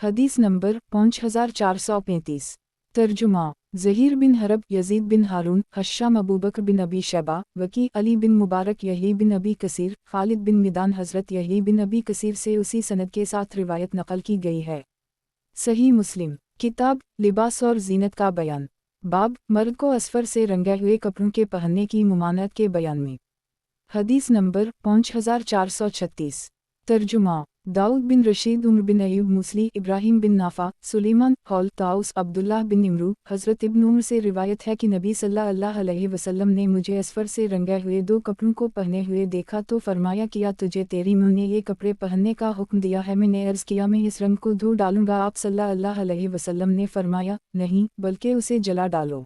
حدیث نمبر 5435۔ ترجمہ زہیر بن حرب یزید بن ہارون ہشام ابو بکر بن ابی شیبہ وکی علی بن مبارک یحیی بن ابی کثیر خالد بن میدان حضرت یحیی بن ابی کثیر سے اسی سند کے ساتھ روایت نقل کی گئی ہے۔ صحیح مسلم، کتاب لباس اور زینت کا بیان، باب مرد کو اصفر سے رنگے ہوئے کپڑوں کے پہننے کی ممانعت کے بیان میں۔ حدیث نمبر 5436۔ ترجمہ داؤد بن رشید عمر بن ایوب موصلی ابراہیم بن نافع سلیمان حول طاؤس عبداللہ بن عمرو حضرت ابن عمر سے روایت ہے کہ نبی صلی اللہ علیہ وسلم نے مجھے اصفر سے رنگے ہوئے دو کپڑوں کو پہنے ہوئے دیکھا تو فرمایا کیا تجھے تیری ماں نے یہ کپڑے پہننے کا حکم دیا ہے؟ میں نے عرض کیا میں اس رنگ کو دھو ڈالوں گا؟ آپ صلی اللہ علیہ وسلم نے فرمایا نہیں بلکہ اسے جلا ڈالو۔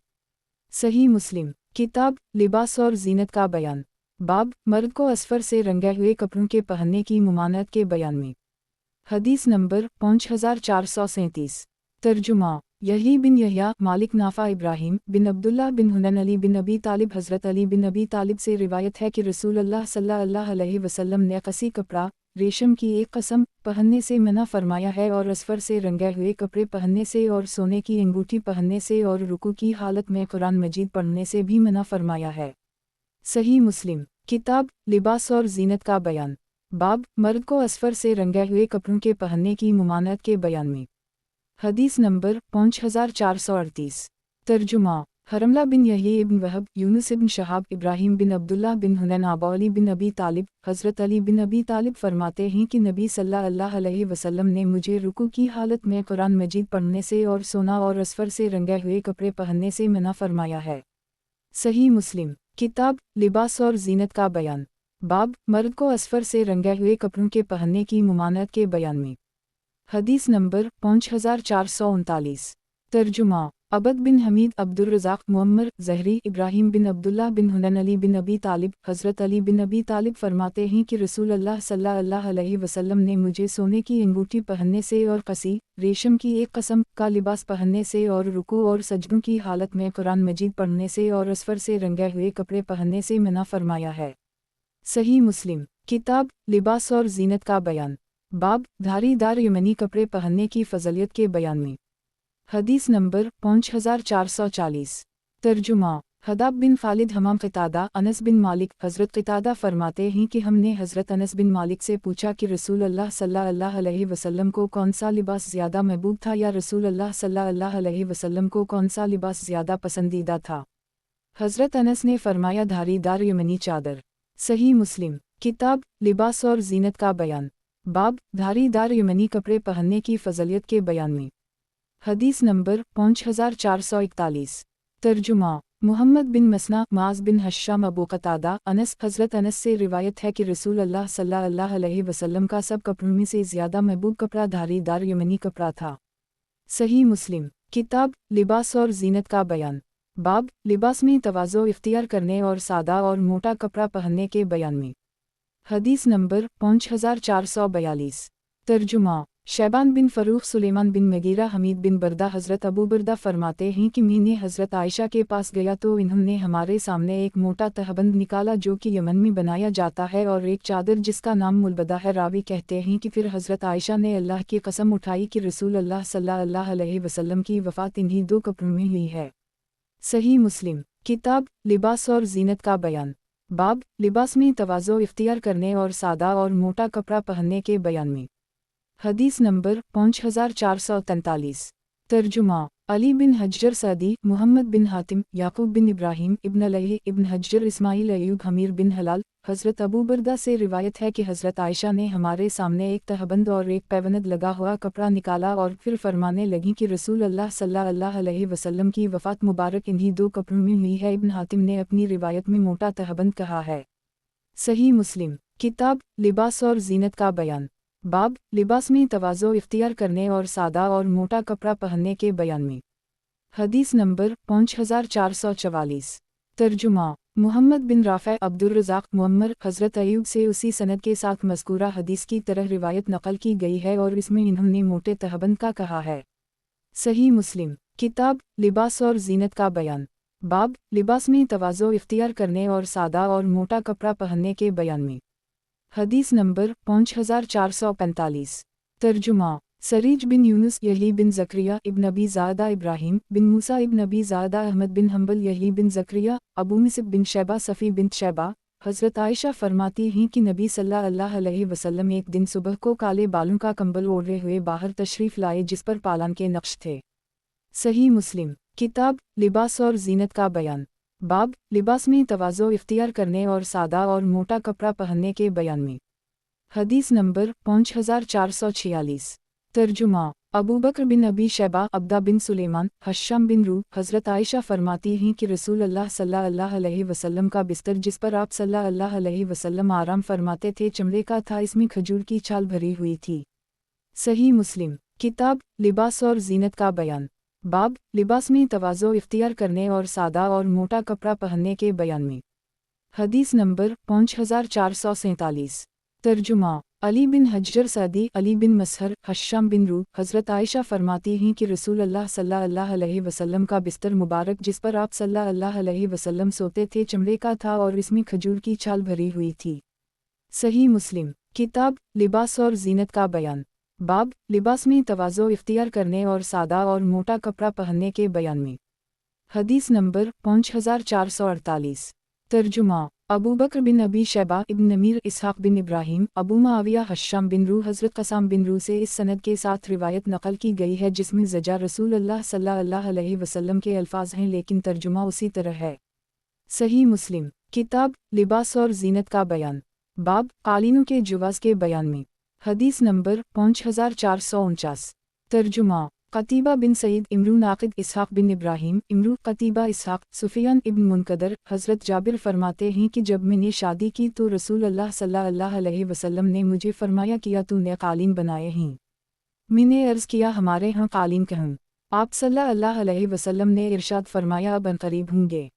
صحیح مسلم، کتاب لباس اور زینت کا بیان، बाब मर्द को असफर से रंगे हुए कपड़ों के पहनने की मुमानत के बयान में। हदीस नंबर 5437। तर्जुमा यही बिन यहया मालिक नाफा इब्राहिम बिन अब्दुल्ला बिन हुनन अली बिन अबी तालिब हज़रत अली बिन अबी तालिब से रिवायत है कि रसूल अल्लाह सल्लल्लाहु अलैहि वसल्लम ने कसी कपड़ा रेशम की एक कसम पहनने से मना फरमाया है और असफर से रंगे हुए कपड़े पहनने से और सोने की अंगूठी पहनने से और रुकू की हालत में कुरान मजीद पढ़ने से भी मना फरमाया है। सही मुस्लिम किताब लिबास और जीनत का बयान। बाब मर्द को असफर से रंगे हुए कपड़ों के पहनने की मुमानत के बयान में। हदीस नंबर 5438। तर्जुमा हरमला बिन यही इब्न वहब यूनुस इब्न शहाब इब्राहिम बिन अब्दुल्ला बिन हुनैन अबू अली बिन अबी तालिब हज़रत अली बिन अबी तालिब फरमाते हैं कि नबी सल्लल्लाहु अलैहि वसल्लम ने मुझे रुकू की हालत में कुरान मजीद पढ़ने से और सोना और असफर से रंगे हुए कपड़े पहनने से मना फरमाया है। सही मुस्लिम किताब लिबास और जीनत का बयान। बाब मर्द को असफर से रंगे हुए कपड़ों के पहनने की मुमानत के बयान में। हदीस नंबर 5439। तर्जुमा अबद बिन हमीद अब्दुर्रज़ाक मुअम्मर ज़हरी इब्राहिम बिन अब्दुल्ला बिन हुनैन अली बिन अबी तालिब हज़रत अली बिन अबी तालिब फरमाते हैं कि रसूल अल्लाह सल्लल्लाहु अलैहि वसल्लम ने मुझे सोने की अंगूठी पहनने से और कसी रेशम की एक कसम का लिबास पहनने से और रुकू और सजदों की हालत में कुरान मजीद पढ़ने से और असफर से रंगे हुए कपड़े पहनने से मना फरमाया है। सही मुस्लिम किताब लिबास और जीनत का बयान। बाब धारीदार यमनी कपड़े पहनने की फ़ज़लियत के बयान में। हदीस नंबर 5440। तर्जुमा हदाब बिन खालिद हमाम क़तादा अनस बिन मालिक हज़रत क़तादा फरमाते हैं कि हमने हज़रत अनस बिन मालिक से पूछा कि रसूल अल्लाह सल्लल्लाहु अलैहि वसल्लम को कौन सा लिबास ज़्यादा महबूब था या रसूल अल्लाह सल्लल्लाहु अलैहि वसल्लम को कौन सा लिबास ज़्यादा पसंदीदा था। हज़रत अनस ने फरमाया धारीदार यमनी चादर। सही मुस्लिम किताब लिबास और जीनत का बयान। बाब धारीदार यमनी कपड़े पहनने की फ़ज़लियत के बयान में। हदीस नंबर 5441। तर्जुमा मुहम्मद बिन मसना माज बिन हश्शाम अबू क़तादा अनस हज़रत अनस से रिवायत है कि रसूल अल्लाह सल्लल्लाहु अलैहि वसल्लम का सब कपड़ों में से ज़्यादा महबूब कपड़ा धारीदार यमनी कपड़ा था। सही मुस्लिम किताब लिबास और जीनत का बयान। बाब लिबास में तवाज़ो इख्तियार करने और सादा और मोटा कपड़ा पहनने के बयान में। हदीस नंबर 5442। तर्जुमा शैबान बिन फ़रूख़ सुलेमान बिन मगीरा हमीद बिन बरदा हज़रत अबू बरदा फरमाते हैं कि मैंने हज़रत आयशा के पास गया तो इन्होंने हमारे सामने एक मोटा तहबंद निकाला जो कि यमन में बनाया जाता है और एक चादर जिसका नाम मुलबदा है। रावी कहते हैं कि फिर हज़रत आयशा ने अल्लाह की कसम उठाई कि रसूल अल्लाह सल्लल्लाहु अलैहि वसल्लम की वफ़ात इन्हीं दो कपड़ों में हुई है। सही मुस्लिम किताब लिबास और जीनत का बयान। बाब लिबास में तवाज़ो इख्तियार करने और सादा और मोटा कपड़ा पहनने के बयान में। हदीस नंबर 5443। तर्जुमा अली बिन हज्जर सदी मुहम्मद बिन हातिम याकूब बिन इब्राहिम इब्न लैह इब्न हज्जर इस्माइल अयूब हमीर बिन हलाल हज़रत अबू बरदा से रिवायत है कि हज़रत आयशा ने हमारे सामने एक तहबंद और एक पैबंद लगा हुआ कपड़ा निकाला और फिर फरमाने लगी कि रसूल अल्लाह सल्लल्लाहु अलैहि वसल्लम की वफ़ात मुबारक इन्हीं दो कपड़ों में हुई है। इब्न हातिम ने अपनी रिवायत में मोटा तहबंद कहा है। सही मुस्लिम किताब लिबास और जीनत का बयान। बाब लिबास में तवाज़ो इख्तियार करने और सादा और मोटा कपड़ा पहनने के बयान में। हदीस नंबर 5444। तर्जुमा मुहम्मद बिन राफ़े अब्दुर्रज़ाक मुअम्मर हज़रत अयूब से उसी सनद के साथ मज़कूरा हदीस की तरह रिवायत नक़ल की गई है और इसमें इन्होंने मोटे तहबंद का कहा है। सही मुस्लिम किताब लिबास और जीनत का बयान। बाब लिबास में तवाज़ो इख्तियार करने और सादा और मोटा कपड़ा पहनने के बयान में। हदीस नंबर 5445। तर्जुमा सरीज बिन यूनुस यही बिन ज़करिया इब्न अबी ज़ादा इब्राहिम बिन मूसा इब्न अबी ज़ादा अहमद बिन हम्बल यही बिन ज़करिया अबू मिस्ब बिन शैबा सफ़ी बिन शैबा हज़रत आयशा फरमाती हैं कि नबी सल्लल्लाहु अलैहि वसल्लम एक दिन सुबह को काले बालों का कंबल ओढ़े हुए बाहर तशरीफ़ लाए जिस पर पालान के नक्श थे। सही मुस्लिम किताब लिबास और जीनत का बयान। बाब लिबास में तवाज़ो इख्तियार करने और सादा और मोटा कपड़ा पहनने के बयान में। हदीस नंबर 5446। तर्जुमा अबू बकर बिन अबी शैबा अब्दा बिन सुलेमान हश्शाम बिन रू हज़रत आयशा फरमाती हैं कि रसूल अल्लाह सल्लल्लाहु अलैहि वसल्लम का बिस्तर जिस पर आप सल्लल्लाहु अलैहि वसल्लम आराम फरमाते थे चमड़े का था, इसमें खजूर की छाल भरी हुई थी। सही मुस्लिम किताब लिबास और जीनत का बयान। बाब लिबास में तवाज़ो इख्तियार करने और सादा और मोटा कपड़ा पहनने के बयान में। حدیث نمبر 5447۔ ترجمہ علی بن حجر سعدی علی بن مسہر حشام بن روح حضرت عائشہ فرماتی ہیں کہ رسول اللہ صلی اللہ علیہ وسلم کا بستر مبارک جس پر آپ صلی اللہ علیہ وسلم سوتے تھے چمڑے کا تھا اور اس میں کھجور کی چھال بھری ہوئی تھی۔ صحیح مسلم۔ کتاب لباس اور زینت کا بیان۔ باب لباس میں تواضع اختیار کرنے اور سادہ اور موٹا کپڑا پہننے کے بیان میں۔ حدیث نمبر 5448۔ ترجمہ ابو بکر بن ابی شیبہ ابن نمیر اسحاق بن ابراہیم ابو معاویہ حشام بن روح حضرت قاسم بن روح سے اس سند کے ساتھ روایت نقل کی گئی ہے جس میں زجا رسول اللہ صلی اللہ علیہ وسلم کے الفاظ ہیں لیکن ترجمہ اسی طرح ہے۔ صحیح مسلم۔ کتاب لباس اور زینت کا بیان۔ باب قالینوں کے جواز کے بیان میں۔ حدیث نمبر 5449۔ ترجمہ قتیبہ بن سعید امرو ناقد اسحاق بن ابراہیم امرو قتیبہ اسحاق سفیان ابن منقدر حضرت جابر فرماتے ہیں کہ جب میں نے شادی کی تو رسول اللہ صلی اللہ علیہ وسلم نے مجھے فرمایا کیا تو نے قالین بنائے ہیں؟ میں نے عرض کیا ہمارے ہاں قالین کہوں؟ آپ صلی اللہ علیہ وسلم نے ارشاد فرمایا اب عنقریب ہوں گے۔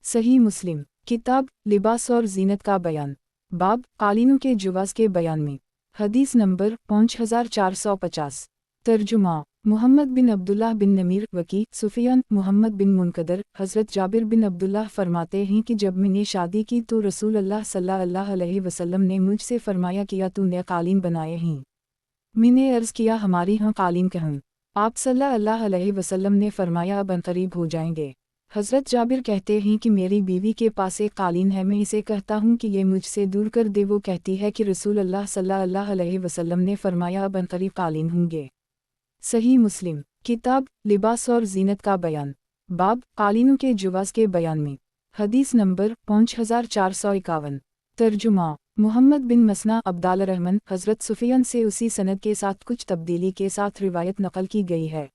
صحیح مسلم۔ کتاب لباس اور زینت کا بیان۔ باب قالینوں کے جواز کے بیان میں۔ حدیث نمبر 5450۔ ترجمہ محمد بن عبداللہ بن نمیر وکی سفیان محمد بن منقدر حضرت جابر بن عبداللہ فرماتے ہیں کہ جب میں نے شادی کی تو رسول اللہ صلی اللہ علیہ وسلم نے مجھ سے فرمایا کیا تو نے قالین بنائے ہیں؟ میں نے عرض کیا ہماری ہاں قالین کہوں؟ آپ صلی اللہ علیہ وسلم نے فرمایا اب عنقریب ہو جائیں گے۔ حضرت جابر کہتے ہیں کہ میری بیوی کے پاس ایک قالین ہے، میں اسے کہتا ہوں کہ یہ مجھ سے دور کر دے، وہ کہتی ہے کہ رسول اللہ صلی اللہ علیہ وسلم نے فرمایا اب عنقریب قالین ہوں گے۔ صحیح مسلم۔ کتاب لباس اور زینت کا بیان۔ باب قالینوں کے جواز کے بیان میں۔ حدیث نمبر 5451۔ ترجمہ محمد بن مسنا عبدال الرحمن حضرت سفیان سے اسی سند کے ساتھ کچھ تبدیلی کے ساتھ روایت نقل کی گئی ہے۔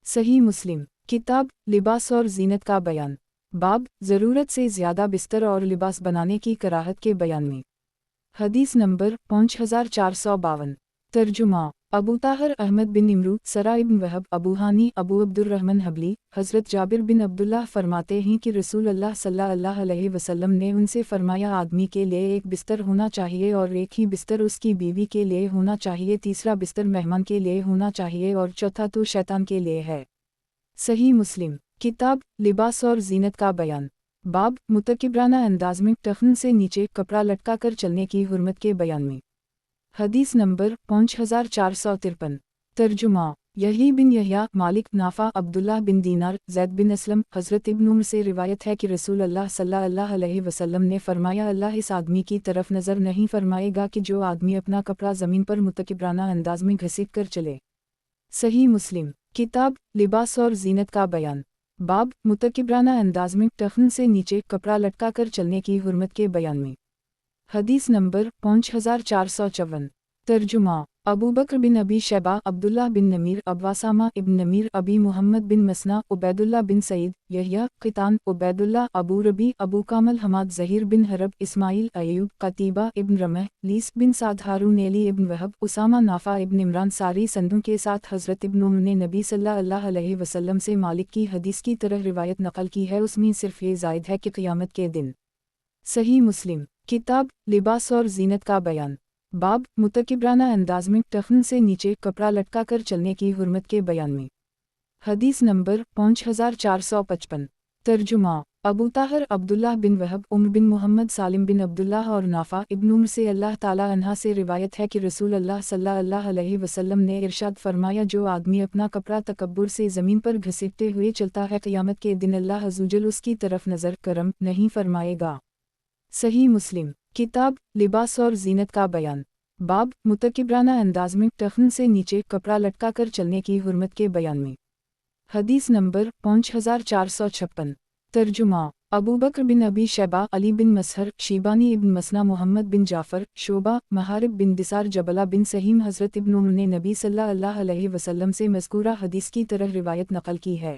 صحیح مسلم۔ کتاب لباس اور زینت کا بیان۔ باب ضرورت سے زیادہ بستر اور لباس بنانے کی کراہت کے بیان میں۔ حدیث نمبر 5452۔ ترجمہ ابو طاہر احمد بن امرو سرا ابن وہب ابو ہانی ابو عبد الرحمن حبلی حضرت جابر بن عبداللہ فرماتے ہیں کہ رسول اللہ صلی اللہ علیہ وسلم نے ان سے فرمایا آدمی کے لیے ایک بستر ہونا چاہیے اور ایک ہی بستر اس کی بیوی کے لیے ہونا چاہیے، تیسرا بستر مہمان کے لیے ہونا چاہیے اور چوتھا تو شیطان کے لیے ہے۔ صحیح مسلم۔ کتاب لباس اور زینت کا بیان۔ باب متکبرانہ انداز میں ٹخن سے نیچے کپڑا لٹکا کر چلنے کی حرمت کے بیان میں۔ حدیث نمبر 5453۔ ترجمہ یحییٰ بن یحییٰ مالک نافع عبداللہ بن دینار زید بن اسلم حضرت ابن عمر سے روایت ہے کہ رسول اللہ صلی اللہ علیہ وسلم نے فرمایا اللہ اس آدمی کی طرف نظر نہیں فرمائے گا کہ جو آدمی اپنا کپڑا زمین پر متکبرانہ انداز میں گھسیٹ کر چلے۔ صحیح مسلم۔ کتاب لباس اور زینت کا بیان۔ باب متکبرانہ انداز میں ٹخن سے نیچے کپڑا لٹکا کر چلنے کی حرمت کے بیان میں۔ حدیث نمبر 5454۔ ترجمہ ابو بکر بن ابی شیبہ عبداللہ بن نمیر ابواسامہ ابن نمیر ابی محمد بن مسنا عبید اللہ بن سعید یحییٰ قطان عبید اللہ ابو ربی ابو کامل حماد ظہیر بن حرب اسماعیل ایوب قتیبہ ابن رمح لیس بن سعد ہارون ایلی ابن وہب اسامہ نافع ابن عمران ساری سندوں کے ساتھ حضرت ابن عمر نے نبی صلی اللہ علیہ وسلم سے مالک کی حدیث کی طرح روایت نقل کی ہے، اس میں صرف یہ زائد ہے کہ قیامت کے دن۔ صحیح مسلم۔ کتاب لباس اور زینت کا بیان۔ باب متکبرانہ انداز میں ٹخن سے نیچے کپڑا لٹکا کر چلنے کی حرمت کے بیان میں۔ حدیث نمبر 5455۔ ترجمہ ابو طاہر عبداللہ بن وہب عمر بن محمد سالم بن عبداللہ اور نافع ابن عمر سے اللہ تعالی عنہ سے روایت ہے کہ رسول اللہ صلی اللہ علیہ وسلم نے ارشاد فرمایا جو آدمی اپنا کپڑا تکبر سے زمین پر گھسیٹتے ہوئے چلتا ہے قیامت کے دن اللہ عزوجل اس کی طرف نظر کرم نہیں فرمائے گا۔ صحیح مسلم۔ کتاب لباس اور زینت کا بیان۔ باب متکبرانہ انداز میں ٹخن سے نیچے کپڑا لٹکا کر چلنے کی حرمت کے بیان میں۔ حدیث نمبر 5456۔ ترجمہ ابو بکر بن ابی شیبہ علی بن مسہر شیبانی ابن مسنا محمد بن جعفر شعبہ محارب بن دثار جبلہ بن سہیم حضرت ابن عمر نے نبی صلی اللہ علیہ وسلم سے مذکورہ حدیث کی طرح روایت نقل کی ہے۔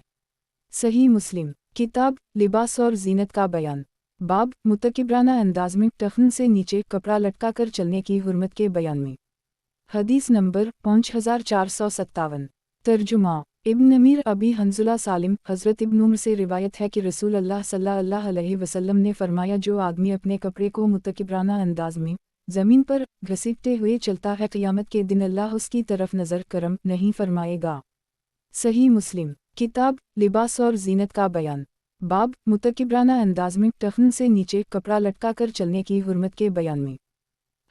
صحیح مسلم۔ کتاب لباس اور زینت کا بیان۔ باب متکبرانہ انداز میں ٹخن سے نیچے کپڑا لٹکا کر چلنے کی حرمت کے بیان میں۔ حدیث نمبر 5457۔ ترجمہ इब्न अमीर अबी हंजुला सालिम हज़रत इब्न उमर से रिवायत है कि रसूल अल्लाह सल्लल्लाहु अलैहि वसल्लम ने फरमाया, जो आदमी अपने कपड़े को मुतकिबराना अंदाज में ज़मीन पर घसीटते हुए चलता है, क़यामत के दिन अल्लाह उसकी तरफ नज़र करम नहीं फरमाएगा। सही मुस्लिम। किताब लिबास और ज़ीनत का बयान। बाब मुतकिबराना अंदाज में टखन से नीचे कपड़ा लटका कर चलने की हुर्मत के बयान में।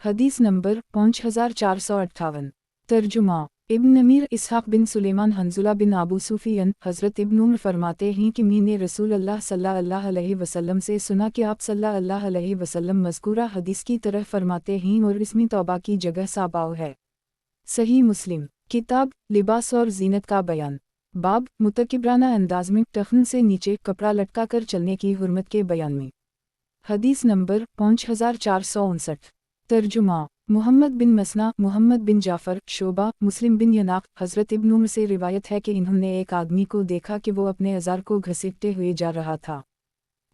हदीस नंबर 5458। तर्जुमा। इब्न अमीर इसहाक़ बिन सुलेमान हंजुला बिन अबू सुफियन हज़रत इब्न उमर फरमाते हैं कि मैंने रसूल अल्लाह सल्लल्लाहु अलैहि वसल्लम से सुना कि आप सल्लल्लाहु अलैहि वसल्लम मज़कूरा हदीस की तरह फरमाते हैं और इसमें तौबा की जगह साबाव है। सही मुस्लिम। किताब लिबास और ज़ीनत का बयान। बाब मुतकिबराना अंदाज में टखन से नीचे कपड़ा लटका कर चलने की हुर्मत के बयान में। हदीस नंबर 5459। तर्जुमा। मुहम्मद बिन मसना, मुहम्मद बिन जाफ़र, शोबा, मुस्लिम बिन यनाक हज़रत इब्न उमर से रिवायत है कि इन्होंने एक आदमी को देखा कि वो अपने अज़ार को घसीटते हुए जा रहा था।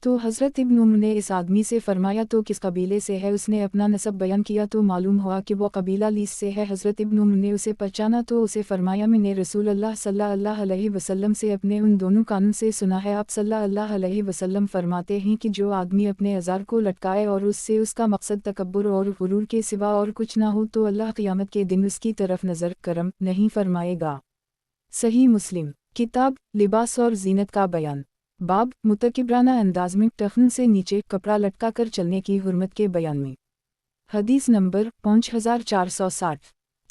तो हज़रत इब्न उमर ने इस आदमी से फरमाया, तो किस कबीले से है? उसने अपना नसब बयान किया तो मालूम हुआ कि वो कबीला लीस से है। हज़रत इब्न उमर ने उसे पहचाना तो उसे फरमाया, मैंने रसूल अल्लाह सल्लल्लाहु अलैहि वसल्लम से अपने उन दोनों कानों से सुना है। आप सल्लल्लाहु अलैहि वसल्लम फरमाते हैं कि जो आदमी अपने अज़ार को लटकाए और उससे उसका मकसद तकब्बुर और गुरूर के सिवा और कुछ ना हो, तो अल्लाह क़यामत के दिन उसकी तरफ नज़र करम नहीं फरमाएगा। सही मुस्लिम। किताब लिबास और ज़ीनत का बयान। बाब मुतकिबराना अंदाज में टखन से नीचे कपड़ा लटका कर चलने की हुर्मत के बयान में। हदीस नंबर 5460।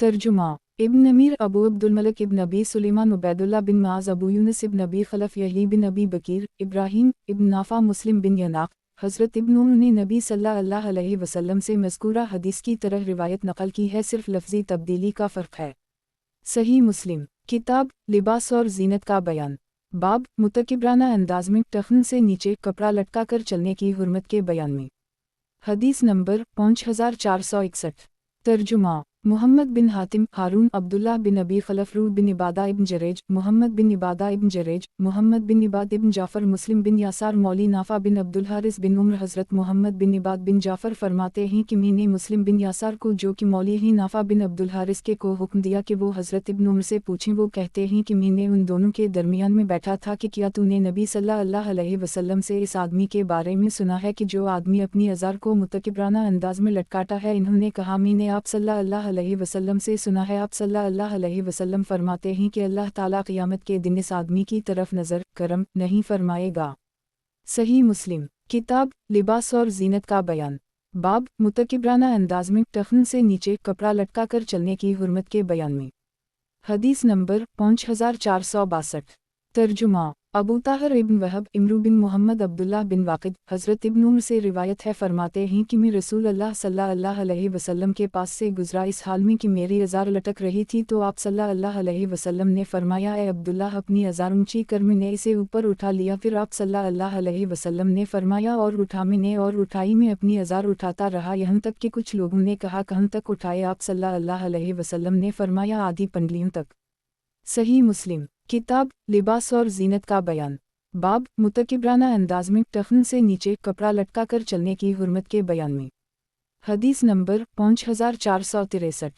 तर्जुमा। इब्न अमीर अबू अब्दुल मलिक इब्न अबी सुलेमान उबैदुल्लाह बिन माज अबू यूनुस इब्न अबी खलफ यही बिन अबी बकीर इब्राहीम इब्न नाफा मुस्लिम बिन यनाक हज़रत इब्न उमर ने नबी सल्लल्लाहु अलैहि वसल्लम से मज़कूरा हदीस की तरह रिवायत नकल की है, सिर्फ लफ्ज़ी तब्दीली का फ़र्क है। सही मुस्लिम। किताब लिबास और ज़ीनत का बयान। बाब मुतकिबराना अंदाज में टखन से नीचे कपड़ा लटका कर चलने की हुर्मत के बयान में। हदीस नंबर 5461। तर्जुमा। मुहम्मद बिन हातिम, हारून अब्दुल्लाह बिन अबी खलफ, रू बिन इबादा इब्न जरेज, मुहम्मद बिन इबादा इब्न जरेज, मुहम्मद बिन इबाद इब्न जाफ़र, मुस्लिम बिन यासार, मौली नाफा बिन अब्दुल हारिस बिन उमर हज़रत मुहम्मद बिन इबाद बिन जाफ़र फरमाते हैं कि मैंने मुस्लिम बिन यासार को, जो कि मौली ही नाफा बिन अब्दुल हारिस के, को हुक्म दिया कि वो हज़रत इब्न उमर से पूछें। वो कहते हैं कि मैंने उन दोनों के दरमियान में बैठा था कि क्या तूने नबी सल्लल्लाहु अलैहि वसल्लम से इस आदमी के बारे में सुना है कि जो आदमी अपनी अज़ार को मुतकिबराना अंदाज में लटकाता है? इन्होंने कहा, मैंने आप सल्लल्लाहु अलैहि वसल्लम से सुना है। आप सल्लल्लाहु अलैहि वसल्लम फरमाते हैं कि अल्लाह ताला क़यामत के दिन इस आदमी की तरफ नज़र करम नहीं फरमाएगा। सही मुस्लिम। किताब लिबास और ज़ीनत का बयान। बाब मुतकिबराना अंदाज में टखन से नीचे कपड़ा लटका कर चलने की हुर्मत के बयान में। हदीस नंबर 5462। तर्जुमा। अबू ताहिर इब्न वहब, इमरू बिन मोहम्मद अब्दुल्लाह बिन वाक़िद हज़रत इब्न उमर से रिवायत है, फरमाते हैं कि मैं रसूल अल्लाह सल्लल्लाहु अलैहि वसल्लम के पास से गुज़रा इस हाल में कि मेरी अज़ार लटक रही थी, तो आप सल्लल्लाहु अलैहि वसल्लम ने फरमाया, ए अब्दुल्लाह, अपनी अज़ार ऊँची कर। मैंने इसे ऊपर उठा लिया। फिर आप सल्लल्लाहु अलैहि वसल्लम ने फरमाया, और उठा। मैंने और उठाई। मैं अपनी अज़ार उठाता रहा, यहाँ तक कि कुछ लोगों ने कहा, कहाँ तक उठाए? आप सल्लल्लाहु अलैहि वसल्लम ने फरमाया, आधी पंडलियों तक। सही मुस्लिम। किताब लिबास और ज़ीनत का बयान। बाब मुतकिबराना अंदाज में टखन से नीचे कपड़ा लटका कर चलने की हुर्मत के बयान में। हदीस नंबर 5463।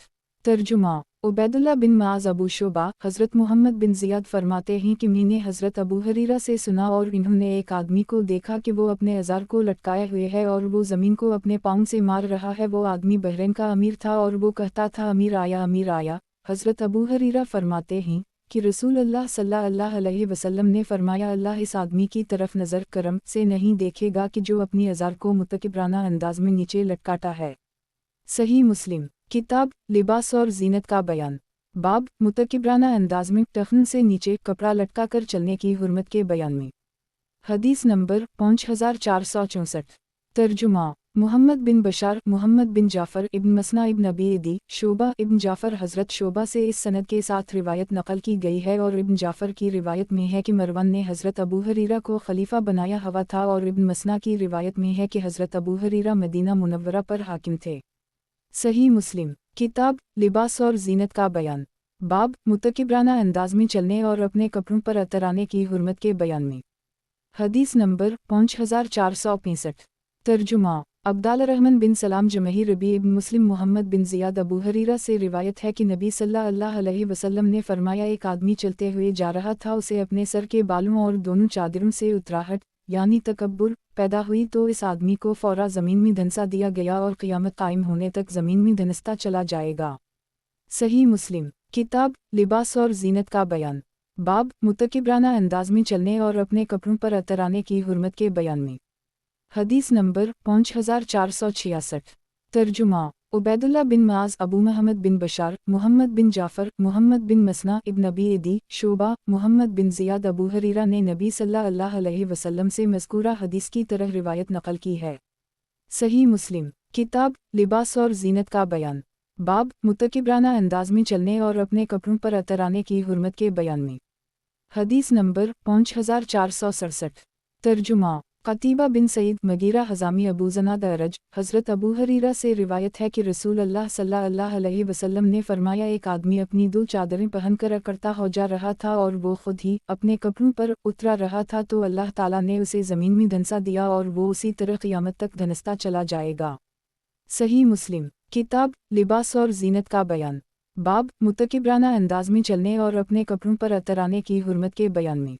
तर्जुमा। उबैदुल्लाह बिन माज अबू शोबा हज़रत मुहम्मद बिन ज़ियाद फरमाते हैं कि मैंने हज़रत अबू हरीरा से सुना, और इन्होंने एक आदमी को देखा कि वो अपने अज़ार को लटकाए हुए है और वो ज़मीन को अपने पाँव से मार रहा है। वो आदमी बहरैन का अमीर था और वो कहता था, अमीर आया, अमीर आया। हज़रत अबू हरीरा फरमाते हैं कि रसूल अल्लाह सल्लल्लाहु अलैहि वसल्लम ने फरमाया, अल्लाह इस आदमी की तरफ नज़र करम से नहीं देखेगा कि जो अपनी अज़ार को मुतकिबराना अंदाज में नीचे लटकाता है। सही मुस्लिम। किताब लिबास और ज़ीनत का बयान। बाब मुतकिबराना अंदाज में टखन से नीचे कपड़ा लटका कर चलने की हुर्मत के बयान में। हदीस नंबर 5464। तर्जुमा। मुहम्मद बिन बशार, मुहम्मद बिन जाफ़र इब्न मसना इब्न अबी इदी, शोबा इब्न जाफ़र हज़रत शोबा से इस सनद के साथ रिवायत नकल की गई है, और इब्न जाफ़र की रिवायत में है कि मरवन ने हज़रत अबू हरीरा को खलीफा बनाया हुआ था, और इब्न मसना की रिवायत में है कि हज़रत अबू हरीरा मदीना मुनव्वरा पर हाकिम थे। सही मुस्लिम। किताब लिबास और ज़ीनत का बयान। बाब मुतकिबराना अंदाज में चलने और अपने कपड़ों पर अतराने की हुर्मत के बयान में। हदीस नंबर 5465। तर्जुमा। अब्दुल्लाहरहमान बिन सलाम जमही रबी इब्न मुस्लिम मोहम्मद बिन ज़ियाद अबू हरीरा से रिवायत है कि नबी सल्लल्लाहु अलैहि वसल्लम ने फरमाया एक आदमी चलते हुए जा रहा था, उसे अपने सर के बालों और दोनों चादरों से उतराहट यानी तकब्बुर पैदा हुई तो इस आदमी को फौरा ज़मीन में धंसा दिया गया और क़यामत कायम होने तक ज़मीन में धंसता चला जाएगा। सही मुस्लिम किताब लिबास और ज़ीनत का बयान बाब मुतकिबराना अंदाज में चलने और अपने कपड़ों पर अतर आने की हुर्मत के बयान में। हदीस नंबर 5466। तर्जुमा उबैदुल्लाह बिन माज अबू महमद बिन बशार मुहम्मद बिन जाफ़र मुहम्मद बिन मसना इब्न अबी एदी शोबा मुहम्मद बिन ज़ियाद अबू हरीरा ने नबी सल्लल्लाहु अलैहि वसल्लम से मज़कूरा हदीस की तरह रिवायत नकल की है। सही मुस्लिम किताब लिबास और ज़ीनत का बयान बाब मुतकिबराना अंदाज में चलने और अपने कपड़ों पर अतर आने की हुर्मत के बयान में। हदीस नंबर 5467। तर्जुमा क़तीबा बिन सईद मगीरा हज़ामी अबू ज़नाद अरज हज़रत अबू हरीरा से रिवायत है कि रसूल अल्लाह सल्लल्लाहु अलैहि वसल्लम ने फरमाया एक आदमी अपनी 2 चादरें पहनकर इकट्ठा हो जा रहा था और वो खुद ही अपने कपड़ों पर उतरा रहा था तो अल्लाह ताला ने उसे ज़मीन में धंसा दिया और वो उसी तरह क़यामत तक धंसता चला जाएगा। सही मुस्लिम किताब लिबास और ज़ीनत का बयान बाब मुतकिबराना अंदाज में चलने और अपने कपड़ों पर अतर आने की हुर्मत के बयान में।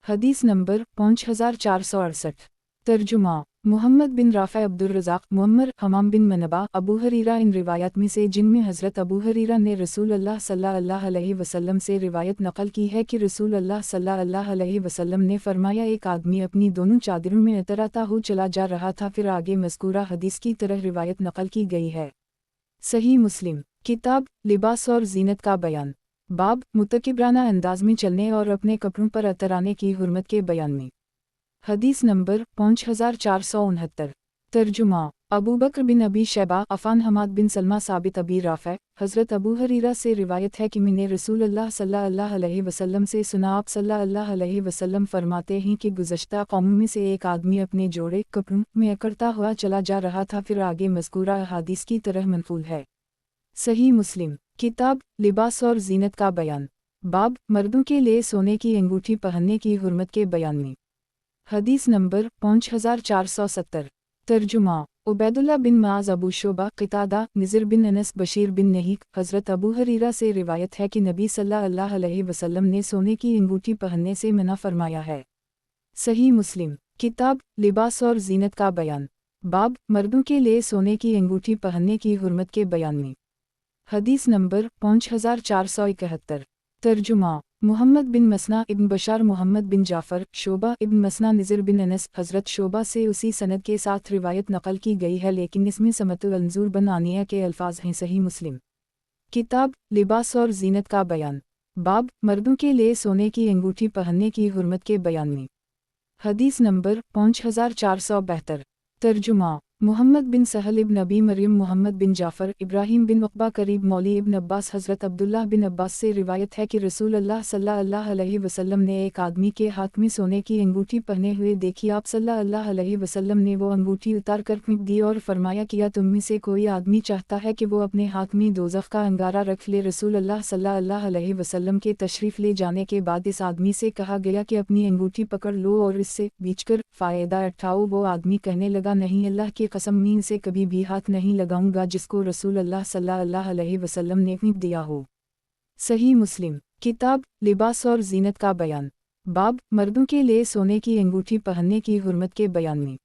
हदीस नंबर 5468। तर्जुमा मुहम्मद बिन राफ़ा अब्दुर्रज़ाक़ मुअम्मर हमाम बिन मनबा अबू हरीरा इन रिवायत में से जिनमें हज़रत अबू हरीरा ने रसूल अल्लाह सल्लल्लाहु अलैहि वसल्लम से रिवायत नकल की है कि रसूल अल्लाह सल्लल्लाहु अलैहि वसल्लम ने फरमाया एक आदमी अपनी दोनों चादरों में अतराता हो चला जा रहा था, फिर आगे मज़कूरा हदीस की तरह रिवायत नकल की गई है। सही मुस्लिम किताब लिबास और ज़ीनत का बयान बाब मुतकिबराना अंदाज में चलने और अपने कपड़ों पर अतर आने की हुर्मत के बयान में। हदीस नंबर 5469। तर्जुमा अबू बकर बिन अबी शैबा अफ़ान हमाद बिन सलमा साबित अबी राफ़े हज़रत अबू हरीरा से रिवायत है कि मैंने रसूल अल्लाह सल्लल्लाहु अलैहि वसल्लम से सुना, आप सल्लल्लाहु अलैहि वसल्लम फरमाते हैं कि गुज़श्ता कौमों में से एक आदमी अपने जोड़े कपड़ों में इकट्ठा हुआ चला जा रहा था, फिर आगे मज़कूरा अहादीस की तरह मनक़ूल है। सही मुस्लिम किताब लिबास और ज़ीनत का बयान बाब मर्दों के लिए सोने की अंगूठी पहनने की हुर्मत के बयान में। हदीस नंबर 5470। तर्जुमा उबैदुल्लाह बिन माज अबू शोबा क़तादा निज़र बिन अनस बशीर बिन नहीक हज़रत अबू हरीरा से रिवायत है कि नबी सल्लल्लाहु अलैहि वसल्लम ने सोने की अंगूठी पहनने से मना फरमाया है। सही मुस्लिम किताब लिबास और ज़ीनत का बयान बाब मर्दों के लिए सोने की अंगूठी पहनने की हुर्मत के बयान में। हदीस नंबर 5471। तर्जुमा मुहम्मद बिन मसना इब्न बशार मुहम्मद बिन जाफ़र शोबा इब्न मसना निज़र बिन अनस हज़रत शोबा से उसी सनद के साथ रिवायत नकल की गई है, लेकिन इसमें समतुल अंजूर बन आनिया के अल्फाज हैं। सही मुस्लिम किताब लिबास और ज़ीनत का बयान बाब मर्दों के लिए सोने की अंगूठी पहनने की हुर्मत के बयान में। हदीस नंबर 5472। तर्जुमा मुहम्मद बिन सहल इब्न अबी मरियम मुहम्मद बिन जाफ़र इब्राहीम बिन उक़बा करीब मौली इब्न अब्बास हज़रत अब्दुल्लाह बिन अब्बास से रिवायत है कि रसूल अल्लाह सल्लल्लाहु अलैहि वसल्लम ने एक आदमी के हाथ में सोने की अंगूठी पहने हुए देखी। आप सल्लल्लाहु अलैहि वसल्लम ने वो अंगूठी उतार कर फेंक दी और फरमाया, किया तुम में से कोई आदमी चाहता है कि वो अपने हाथ में दोज़ख का अंगारा रख ले? रसूल अल्लाह सल्लल्लाहु अलैहि वसल्लम के तशरीफ़ ले जाने के बाद इस आदमी से कहा गया कि अपनी अंगूठी पकड़ लो और इससे बीचकर फ़ायदा उठाओ। वो आदमी कहने लगा, नहीं, अल्लाह की कसम, मैं इसे कभी भी हाथ नहीं लगाऊंगा जिसको रसूल अल्लाह सल्लल्लाहु अलैहि वसल्लम ने फेंक दिया हो। सही मुस्लिम किताब लिबास और ज़ीनत का बयान बाब मर्दों के लिए सोने की अंगूठी पहनने की हुर्मत के बयान में।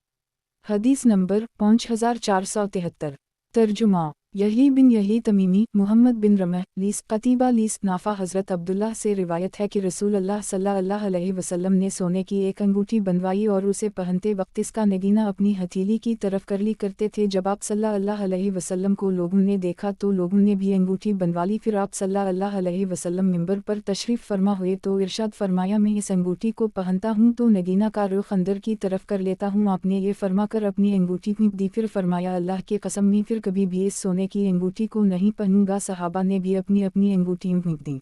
हदीस नंबर 5473। तर्जुमा यही बिन यही तमीमी मुहम्मद बिन रमह लीस क़तीबा लीस नाफ़ा हज़रत अब्दुल्लाह से रिवायत है कि रसूल अल्लाह सल्लल्लाहु अलैहि वसल्लम ने सोने की एक अंगूठी बनवाई और उसे पहनते वक्त इसका नगीना अपनी हथेली की तरफ करली करते थे। जब आप सल्लल्लाहु अलैहि वसल्लम को लोगों ने देखा तो लोगों ने भी अंगूठी बनवा ली। फिर आप सल्लल्लाहु अलैहि वसल्लम मिंबर पर तशरीफ़ फरमा हुए तो इरशाद फरमाया, मैं इस अंगूठी को पहनता हूँ तो नगीना का रुख अंदर की तरफ कर लेता हूँ। आपने ये फरमा कर अपनी अंगूठी फेंक दी। फिर फरमाया, अल्लाह की कसम, मैं फिर कभी भी इस सोने की अंगूठी को नहीं पहनूंगा। सहाबा ने भी अपनी अपनी अंगूठियां फेंक दी।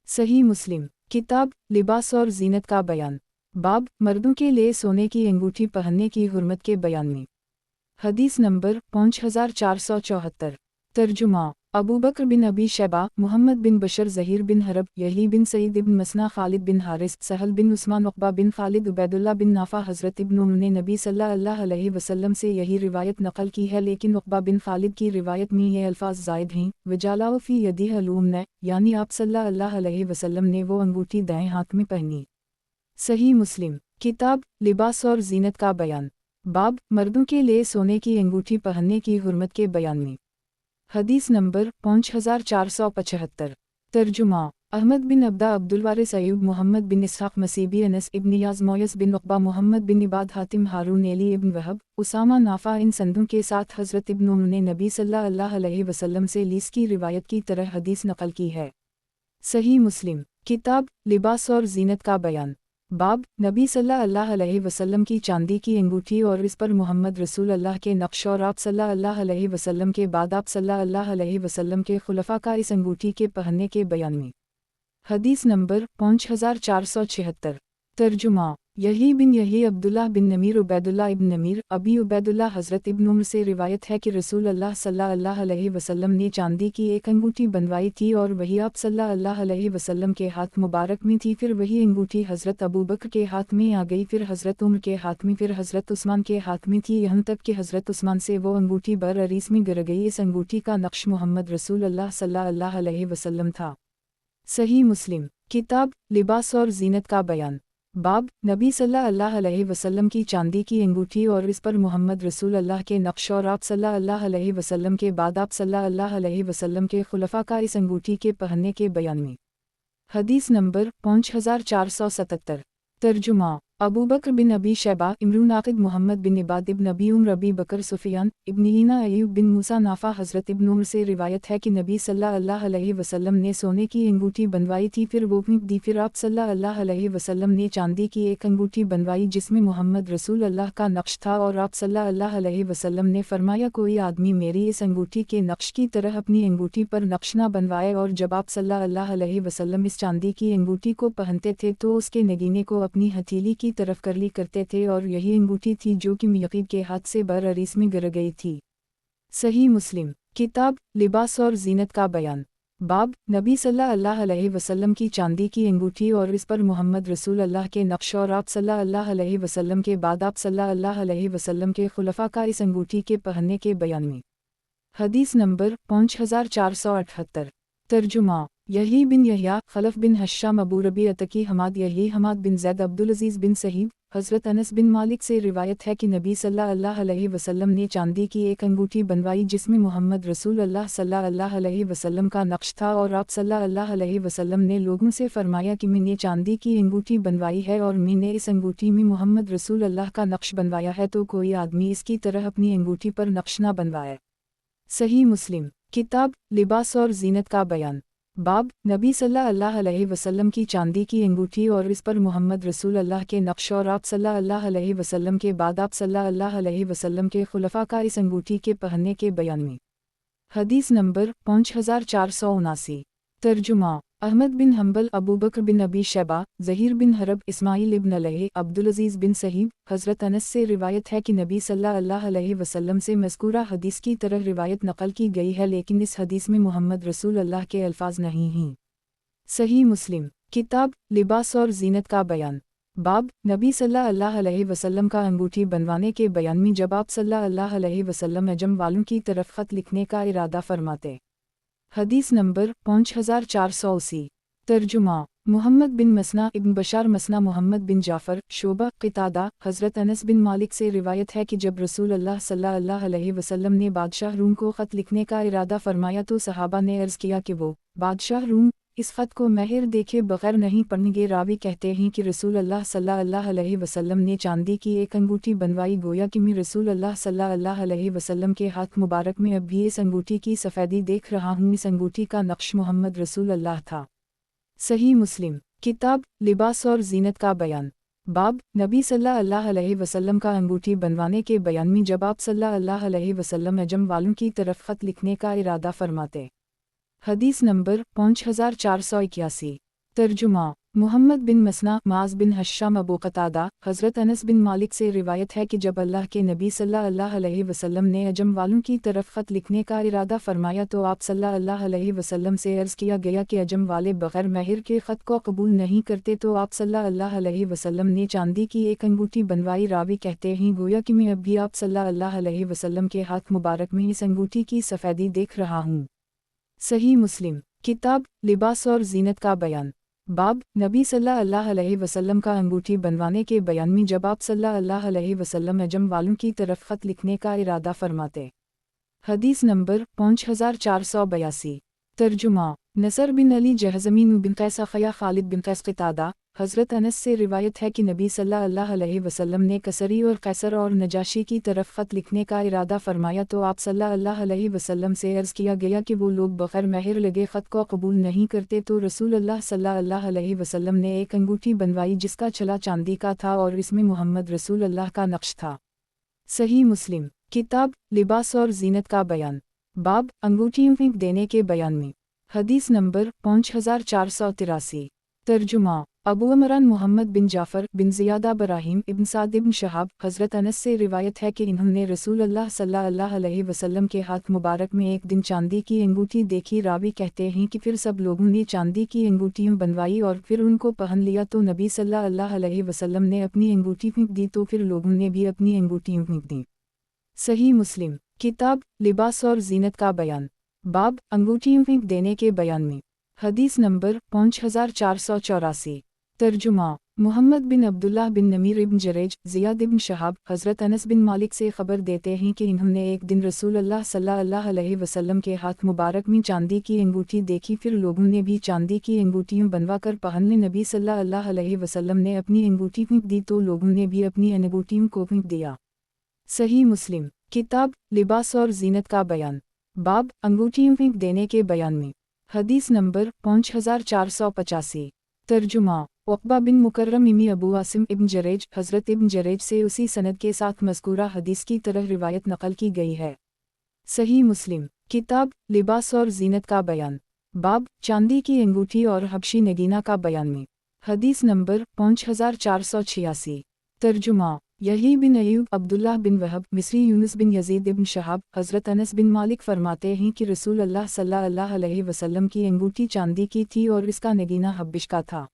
सही मुस्लिम किताब लिबास और ज़ीनत का बयान बाब मर्दों के लिए सोने की अंगूठी पहनने की हुर्मत के बयान में। हदीस नंबर 5474। तर्जुमा अबू बकर बिन अबी शैबा, मोहम्मद बिन बशर, ज़हीर बिन हरब, यही बिन सईद इब्न मसना, खालिद बिन हारिस, सहल बिन उस्मान, उक़बा बिन खालिद, उबैदुल्लाह बिन नाफ़ा। हज़रत इब्न उम्र ने नबी सल्लल्लाहु अलैहि वसल्लम से यही रिवायत नक़ल की है, लेकिन उक़बा बिन खालिद की रिवायत में ये अल्फाज ज़ायद हैं, वजालाउ फ़ी यदिह लूमना, यानी आप सल्लल्लाहु अलैहि वसल्लम ने वो अंगूठी दाएं हाथ में पहनी। सही मुस्लिम किताब लिबास और ज़ीनत का बयान, बाब मर्दों के लिए सोने की अंगूठी पहनने की हुर्मत के बयान में। हदीस नंबर 5475। तर्जुमा अहमद बिन अब्दा, अब्दुल वारिस, अयूब, मोहम्मद बिन इसहाक़, मसीबी, अनस इब्न याज़, मोयस बिन उक़बा, मोहम्मद बिन इबाद, हातिम, हारून, एली इब्न वहब, उसामा, नाफ़ा, इन संदों के साथ हज़रत इब्न उम्र ने नबी सल्लल्लाहु अलैहि वसल्लम से लीस की रिवायत की तरह हदीस नक़ल की है। सही मुस्लिम किताब लिबास और ज़ीनत का बयान, बाब नबी सल्लल्लाहु अलैहि वसल्लम की चांदी की अंगूठी और इस पर मोहम्मद रसूल अल्लाह के नक्श और आप सल्लल्लाहु अलैहि वसल्लम के बाद आप सल्लल्लाहु अलैहि वसल्लम के खुलफा का इस अंगूठी के पहनने के बयान में। हदीस नंबर 5476। तर्जुमा यही बिन यही, अब्दुल्लाह बिन नमीर, उबैदुल्लाह इब्न नमीर, अबी उबैदुल्लाह, हज़रत इब्न उम्र से रिवायत है कि रसूल अल्लाह सल्लल्लाहु अलैहि वसल्लम ने चांदी की एक अंगूठी बनवाई थी और वही आप सल्लल्लाहु अलैहि वसल्लम के हाथ मुबारक में थी। फिर वही अंगूठी हज़रत अबू बकर के हाथ में आ गई, फिर हज़रत उम्र के हाथ में, फिर हज़रत उस्मान के हाथ में थी, यहाँ तक कि हज़रत उस्मान से वो अंगूठी बर अरीस में गिर गई। इस अंगूठी का नक्श मोहम्मद रसूल अल्लाह सल्लल्लाहु अलैहि वसल्लम था। सही मुस्लिम किताब लिबास और ज़ीनत का बयान, बाब नबी सल्लल्लाहु अलैहि वसल्लम की चांदी की अंगूठी और इस पर मोहम्मद रसूल अल्लाह के नक्श और आप सल्लल्लाहु अलैहि वसल्लम के बाद आप सल्लल्लाहु अलैहि वसल्लम के खुलफा का इस अंगूठी के पहनने के बयान में। हदीस नंबर 5477। तर्जुमा अबू बकर बिन अबी शैबा, इमरून, आकिद, मोहम्मद बिन इबाद इब्न अबी उम्र, अबी बकर, सुफियान इब्न ईना, अयूब बिन मूसा, नाफ़ा। हज़रत इब्न उम्र से रिवायत है कि नबी सल्लल्लाहु अलैहि वसल्लम ने सोने की अंगूठी बनवाई थी, फिर वो दी, फिर आप सल्लल्लाहु अलैहि वसल्लम ने चांदी की एक अंगूठी बनवाई जिसमें मोहम्मद रसूल अल्लाह का नक्श था और आप सल्लल्लाहु अलैहि वसल्लम ने फरमाया, कोई आदमी मेरी इस अंगूठी के नक्श की तरह अपनी अंगूठी पर नक्श न बनवाए। और जब आप सल्लल्लाहु अलैहि वसल्लम इस चांदी की अंगूठी को पहनते थे तो उसके नगीने को अपनी हथेली की तरफ करली करते थे, और यही अंगूठी थी जो कि यकीब के हाथ से बर अरीस में गिर गई थी। सही मुस्लिम किताब लिबास और ज़ीनत का बयान, बाब नबी सल्लल्लाहु अलैहि वसल्लम की चांदी की अंगूठी और इस पर मोहम्मद रसूल अल्लाह के नक्श और आप सल्लल्लाहु अलैहि वसल्लम के बाद आप सल्लल्लाहु अलैहि वसल्लम के खुलफा का इस अंगूठी के पहनने के बयान में। हदीस नंबर 5478। तर्जुमा यही बिन यहया, खलफ बिन हश्शाम, अबू रबी अतकी, हमाद, यही हमाद बिन ज़ैद, अब्दुल अज़ीज़ बिन सहीब, हज़रत अनस बिन मालिक से रिवायत है कि नबी सल्लल्लाहु अलैहि वसल्लम ने चांदी की एक अंगूठी बनवाई जिसमें मोहम्मद रसूल अल्लाह सल्लल्लाहु अलैहि वसल्लम का नक्श था, और आप सल्लल्लाहु अलैहि वसल्लम ने लोगों से फरमाया कि मैंने चांदी की अंगूठी बनवाई है और मैंने इस अंगूठी में मोहम्मद रसूल अल्लाह का नक्श बनवाया है, तो कोई आदमी इसकी तरह अपनी अंगूठी पर नक्श न बनवाए। सही मुस्लिम किताब लिबास और ज़ीनत का बयान, बाब नबी सल्लल्लाहु अलैहि वसल्लम की चांदी की अंगूठी और इस पर मोहम्मद रसूल अल्लाह के नक्श और आप सल्लल्लाहु अलैहि वसल्लम के बाद आप सल्लल्लाहु अलैहि वसल्लम के खुलफा का इस अंगूठी के पहनने के बयान में। हदीस नंबर 5479। तर्जुमा अहमद बिन हम्बल, अबू बकर बिन अबी शैबा, ज़हीर बिन हरब, इस्माइल इब्न अलैहि, अब्दुल अज़ीज़ बिन सहीब। हज़रत अनस से रिवायत है कि नबी सल्लल्लाहु अलैहि वसल्लम से मज़कूरा हदीस की तरह रिवायत नक़ल की गई है, लेकिन इस हदीस में मोहम्मद रसूल अल्लाह के अल्फाज नहीं हैं। सही मुस्लिम किताब लिबास और ज़ीनत का बयान, बाब नबी सल्लल्लाहु अलैहि वसल्लम का अंगूठी बनवाने के बयान में जब आप सल्लल्लाहु अलैहि वसल्लम अजम वालों की तरफ ख़त लिखने का इरादा फरमाते। हदीस नंबर 5480। तर्जुमा मोहम्मद बिन मसना, इब्न बशार, मसना, मोहम्मद बिन जाफ़र, शोबा, क़तादा। हज़रत अनस बिन मालिक से रिवायत है कि जब रसूल अल्लाह सल्लल्लाहु अलैहि वसल्लम ने बादशाह रूम को ख़त लिखने का इरादा फरमाया तो सहाबा ने अर्ज़ किया कि वो बादशाह रूम इस ख़त को महर देखे बग़ैर नहीं पढ़ेंगे। रावी कहते हैं कि रसूल अल्लाह सल्लल्लाहु अलैहि वसल्लम ने चांदी की एक अंगूठी बनवाई, गोया कि मैं रसूल अल्लाह सल्लल्लाहु अलैहि वसल्लम के हाथ मुबारक में अब भी इस अंगूठी की सफ़ेदी देख रहा हूँ। इस अंगूठी का नक्श मोहम्मद रसूल अल्लाह था। सही मुस्लिम किताब लिबास और ज़ीनत का बयान, बाब नबी सल्लल्लाहु अलैहि वसल्लम का अंगूठी बनवाने के बयान में जब आप सल्लल्लाहु अलैहि वसल्लम अजम वालों की तरफ ख़त लिखने का इरादा फरमाते। हदीस नंबर 5481। तर्जुमा محمد بن مسنا معاذ بن ہشام ابو قتادہ حضرت انس بن مالک سے روایت ہے کہ جب اللہ کے نبی صلی اللہ علیہ وسلم نے عجم والوں کی طرف خط لکھنے کا ارادہ فرمایا تو آپ صلی اللہ علیہ وسلم سے عرض کیا گیا کہ عجم والے بغیر مہر کے خط کو قبول نہیں کرتے تو آپ صلی اللہ علیہ وسلم نے چاندی کی ایک انگوٹھی بنوائی۔ راوی کہتے ہیں گویا کہ میں اب بھی آپ صلی اللہ علیہ وسلم کے ہاتھ مبارک میں اس انگوٹھی کی سفیدی دیکھ رہا ہوں۔ صحیح مسلم کتاب لباس اور زینت کا بیان باب نبی صلی اللہ علیہ وسلم کا انگوٹھی بنوانے کے بیان میں جب آپ صلی اللہ علیہ وسلم عجم والوں کی طرف خط لکھنے کا ارادہ فرماتے۔ حدیث نمبر 5482 ترجمہ نصر بن علی جہضمی بن قیس اخیا خالد بن قیس قتادہ حضرت انس سے روایت ہے کہ نبی صلی اللہ علیہ وسلم نے کسری اور قیصر اور نجاشی کی طرف خط لکھنے کا ارادہ فرمایا تو آپ صلی اللہ علیہ وسلم سے عرض کیا گیا کہ وہ لوگ بغیر مہر لگے خط کو قبول نہیں کرتے تو رسول اللہ صلی اللہ علیہ وسلم نے ایک انگوٹھی بنوائی جس کا چھلا چاندی کا تھا اور اس میں محمد رسول اللہ کا نقش تھا۔ صحیح مسلم کتاب لباس اور زینت کا بیان باب انگوٹھیوں پھینک دینے کے بیان میں حدیث نمبر 5483 ترجمہ ابو عمران محمد بن جعفر بن زیادہ براہیم ابن سعد ابن شہاب حضرت انس سے روایت ہے کہ انہوں نے رسول اللہ صلی اللہ علیہ وسلم کے ہاتھ مبارک میں ایک دن چاندی کی انگوٹھی دیکھی۔ راوی کہتے ہیں کہ پھر سب لوگوں نے چاندی کی انگوٹھیاں بنوائی اور پھر ان کو پہن لیا تو نبی صلی اللہ علیہ وسلم نے اپنی انگوٹھی پھینک دی تو پھر لوگوں نے بھی اپنی انگوٹھیاں پھینک دیں۔ صحیح مسلم کتاب لباس اور زینت کا بیان باب انگوٹھیوں پھینک دینے کے بیان میں حدیث نمبر 5484 ترجمہ محمد بن عبداللہ بن نمیر ابن جریج زیاد ابن شہاب حضرت انس بن مالک سے خبر دیتے ہیں کہ انہوں نے ایک دن رسول اللہ صلی اللہ علیہ وسلم کے ہاتھ مبارک میں چاندی کی انگوٹھی دیکھی، پھر لوگوں نے بھی چاندی کی انگوٹھیاں بنوا کر پہن لی۔ نبی صلی اللہ علیہ وسلم نے اپنی انگوٹھی پھینک دی تو لوگوں نے بھی اپنی انگوٹھیوں کو پھینک دیا۔ صحیح مسلم کتاب لباس اور زینت کا بیان باب انگوٹھیوں پھینک دینے کے بیان میں حدیث نمبر 5485 ترجمہ عقبہ بن مکرم امی ابو عاصم ابن جریج حضرت ابن جریج سے اسی سند کے ساتھ مذکورہ حدیث کی طرح روایت نقل کی گئی ہے۔ صحیح مسلم کتاب لباس اور زینت کا بیان باب چاندی کی انگوٹھی اور حبشی نگینہ کا بیان میں حدیث نمبر 5486 ترجمہ یحییٰ بن ایوب عبداللہ بن وہب مصری یونس بن یزید ابن شہاب حضرت انس بن مالک فرماتے ہیں کہ رسول اللہ صلی اللہ علیہ وسلم کی انگوٹھی چاندی کی تھی اور اس کا نگینہ حبش کا تھا۔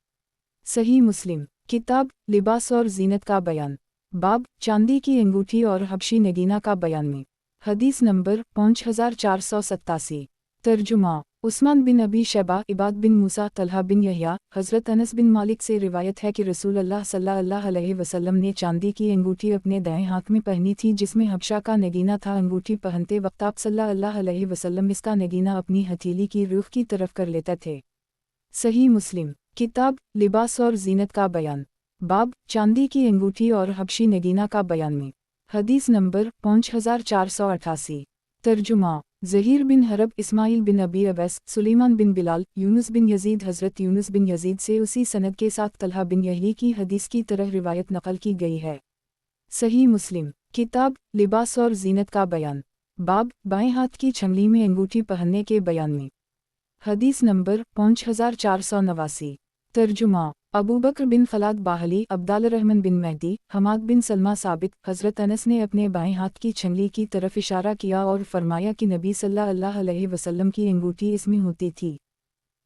صحیح مسلم کتاب لباس اور زینت کا بیان باب چاندی کی انگوٹھی اور حبشی نگینہ کا بیان میں حدیث نمبر 5487 ترجمہ عثمان بن ابی شیبہ عباد بن موسیٰ طلحہ بن یحییٰ حضرت انس بن مالک سے روایت ہے کہ رسول اللہ صلی اللہ علیہ وسلم نے چاندی کی انگوٹھی اپنے دائیں ہاتھ میں پہنی تھی جس میں حبشہ کا نگینہ تھا۔ انگوٹھی پہنتے وقت آپ صلی اللہ علیہ وسلم اس کا نگینہ اپنی ہتھیلی کی روخ کی طرف کر لیتے تھے۔ صحیح مسلم کتاب لباس اور زینت کا بیان باب چاندی کی انگوٹھی اور حبشی نگینہ کا بیان میں حدیث نمبر 5488 ترجمہ زہیر بن حرب اسماعیل بن ابی اویس سلیمان بن بلال یونس بن یزید حضرت یونس بن یزید سے اسی سند کے ساتھ طلحہ بن یحییٰ کی حدیث کی طرح روایت نقل کی گئی ہے۔ صحیح مسلم کتاب لباس اور زینت کا بیان باب بائیں ہاتھ کی چھنگلی میں انگوٹھی پہننے کے بیان میں حدیث نمبر 5489 ترجمہ ابو بکر بن خلاد باہلی عبدال الرحمن بن مہدی حماد بن سلمہ ثابت حضرت انس نے اپنے بائیں ہاتھ کی چھنگلی کی طرف اشارہ کیا اور فرمایا کہ نبی صلی اللہ علیہ وسلم کی انگوٹھی اس میں ہوتی تھی۔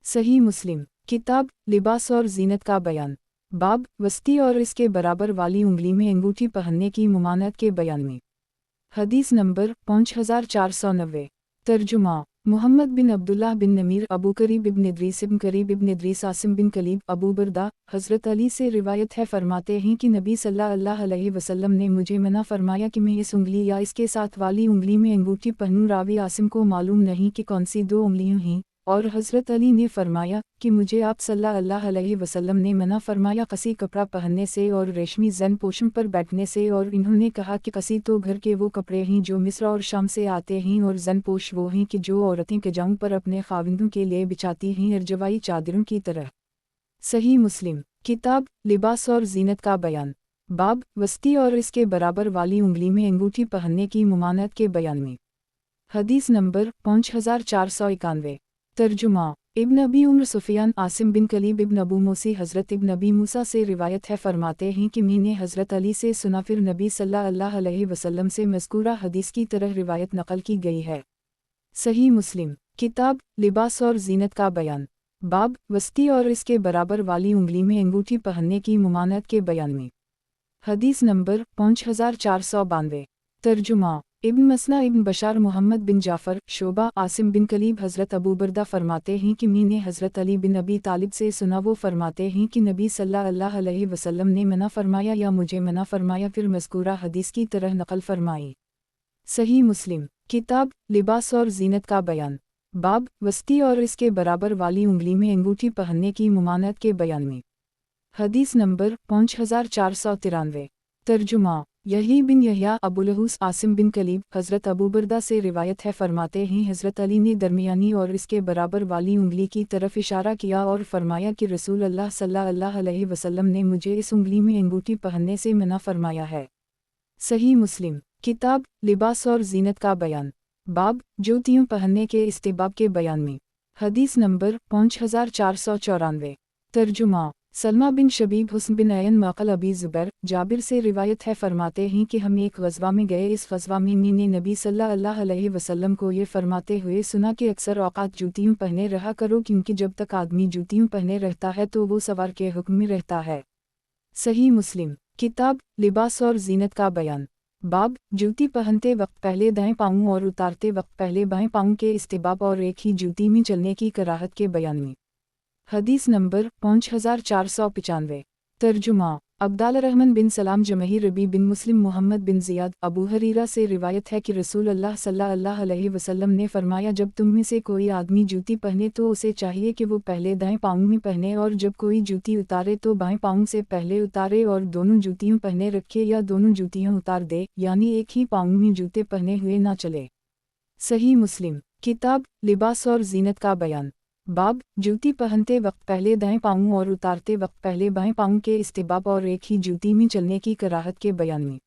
صحیح مسلم کتاب لباس اور زینت کا بیان باب وسطی اور اس کے برابر والی انگلی میں انگوٹھی پہننے کی ممانعت کے بیان میں حدیث نمبر 5490 ترجمہ محمد بن عبداللہ بن نمیر ابو قریب ابن ادریس ابن قریب ابن ادریس عاصم بن کلیب ابو بردہ حضرت علی سے روایت ہے فرماتے ہیں کہ نبی صلی اللہ علیہ وسلم نے مجھے منع فرمایا کہ میں اس انگلی یا اس کے ساتھ والی انگلی میں انگوٹھی پہنوں۔ راوی عاصم کو معلوم نہیں کہ کون سی دو انگلیاں ہیں، اور حضرت علی نے فرمایا کہ مجھے آپ صلی اللہ علیہ وسلم نے منع فرمایا کسی کپڑا پہننے سے اور ریشمی زن پوشن پر بیٹھنے سے، اور انہوں نے کہا کہ کسی تو گھر کے وہ کپڑے ہیں جو مصر اور شام سے آتے ہیں، اور زن پوش وہ ہیں کہ جو عورتیں کجاؤں پر اپنے خاوندوں کے لیے بچھاتی ہیں ارجوائی چادروں کی طرح۔ صحیح مسلم کتاب لباس اور زینت کا بیان باب وسطی اور اس کے برابر والی انگلی میں انگوٹھی پہننے کی ممانعت کے بیان میں حدیث نمبر 5491 ترجمہ इब्न अबी उम्र सुफियान आसिम बिन कलीब इब्न अबू मूसी हज़रत इब्न अबी मूसा से रिवायत है, फरमाते हैं कि मैंने हज़रत अली से सुना, फिर नबी सल्लल्लाहु अलैहि वसल्लम से मज़कूरा हदीस की तरह रिवायत नकल की गई है। सही मुस्लिम किताब लिबास और ज़ीनत का बयान, बाब वस्ती और इसके बराबर वाली उंगली में अंगूठी पहनने की मुमानत के बयान में। हदीस नंबर 5492। तर्जुमा इब्न मसना इब्न बशार मोहम्मद बिन जाफ़र शोबा आसिम बिन कलीब हज़रत अबू बरदा फरमाते हैं कि मैंने हज़रत अली बिन अबी तालिब से सुना, वो फरमाते हैं कि नबी सल्लल्लाहु अलैहि वसल्लम ने मना फरमाया या मुझे मना फरमाया, फिर मज़कूरा हदीस की तरह नकल फरमाई। सही मुस्लिम किताब लिबास और ज़ीनत का बयान, बाब वस्ती और इसके बराबर वाली उंगली में अंगूठी पहनने की मुमानत के बयान में। हदीस नंबर 5493। तर्जुमा यही बिन यहया अबुलहूस आसिम बिन कलीब हज़रत अबू बरदा से रिवायत है, फरमाते हैं हज़रत अली ने दरमियानी और इसके बराबर वाली उंगली की तरफ इशारा किया और फरमाया कि रसूल अल्लाह सल्लल्लाहु अलैहि वसल्लम ने मुझे इस उंगली में अंगूठी पहनने से मना फरमाया है। सही मुस्लिम किताब लिबास और ज़ीनत का बयान, बाब जूतियों पहनने के इस्तेहबाब के बयान में। हदीस नंबर 5494। तर्जुमा सलमा बिन शबीब हुस्न बिन अयन मक़ल अबी ज़ुबैर जाबिर से रिवायत है, फरमाते हैं कि हम एक ग़ज़वा में गए, इस ग़ज़वा में मैंने नबी सल्लल्लाहु अलैहि वसल्लम को ये फरमाते हुए सुना कि अक्सर औक़ात जूतियों पहने रहा करो, क्योंकि जब तक आदमी जूतियों पहने रहता है तो वो सवार के हुक्म में रहता है। सही मुस्लिम किताब लिबास और ज़ीनत का बयान, बाब जूती पहनते वक्त पहले दाएं पाँव और उतारते वक्त पहले बाएं पाँव के इस्तेहबाब और एक ही जूती में चलने की कराहत के बयान में। हदीस नंबर 5495। तर्जुमा अब्दाल रहमान बिन सलाम जमही रबी बिन मुस्लिम मोहम्मद बिन ज़ियाद अबू हरीरा से रिवायत है कि रसूल अल्लाह सल्लल्लाहु अलैहि वसल्लम ने फरमाया, जब तुम में से कोई आदमी जूती पहने तो उसे चाहिए कि वो पहले दाएं पाँव में पहने, और जब कोई जूती उतारे तो बाएं पाँव से पहले उतारे और दोनों जूतियों पहने रखे या दोनों जूतियाँ उतार दे, यानी एक ही पाँव में जूते पहने हुए ना चले। सही मुस्लिम किताब लिबास और ज़ीनत का बयान, बाब जूती पहनते वक्त पहले दाएं पाँव और उतारते वक्त पहले बाएं पाँव के इस्तेहबाब और एक ही जूती में चलने की कराहत के बयान में।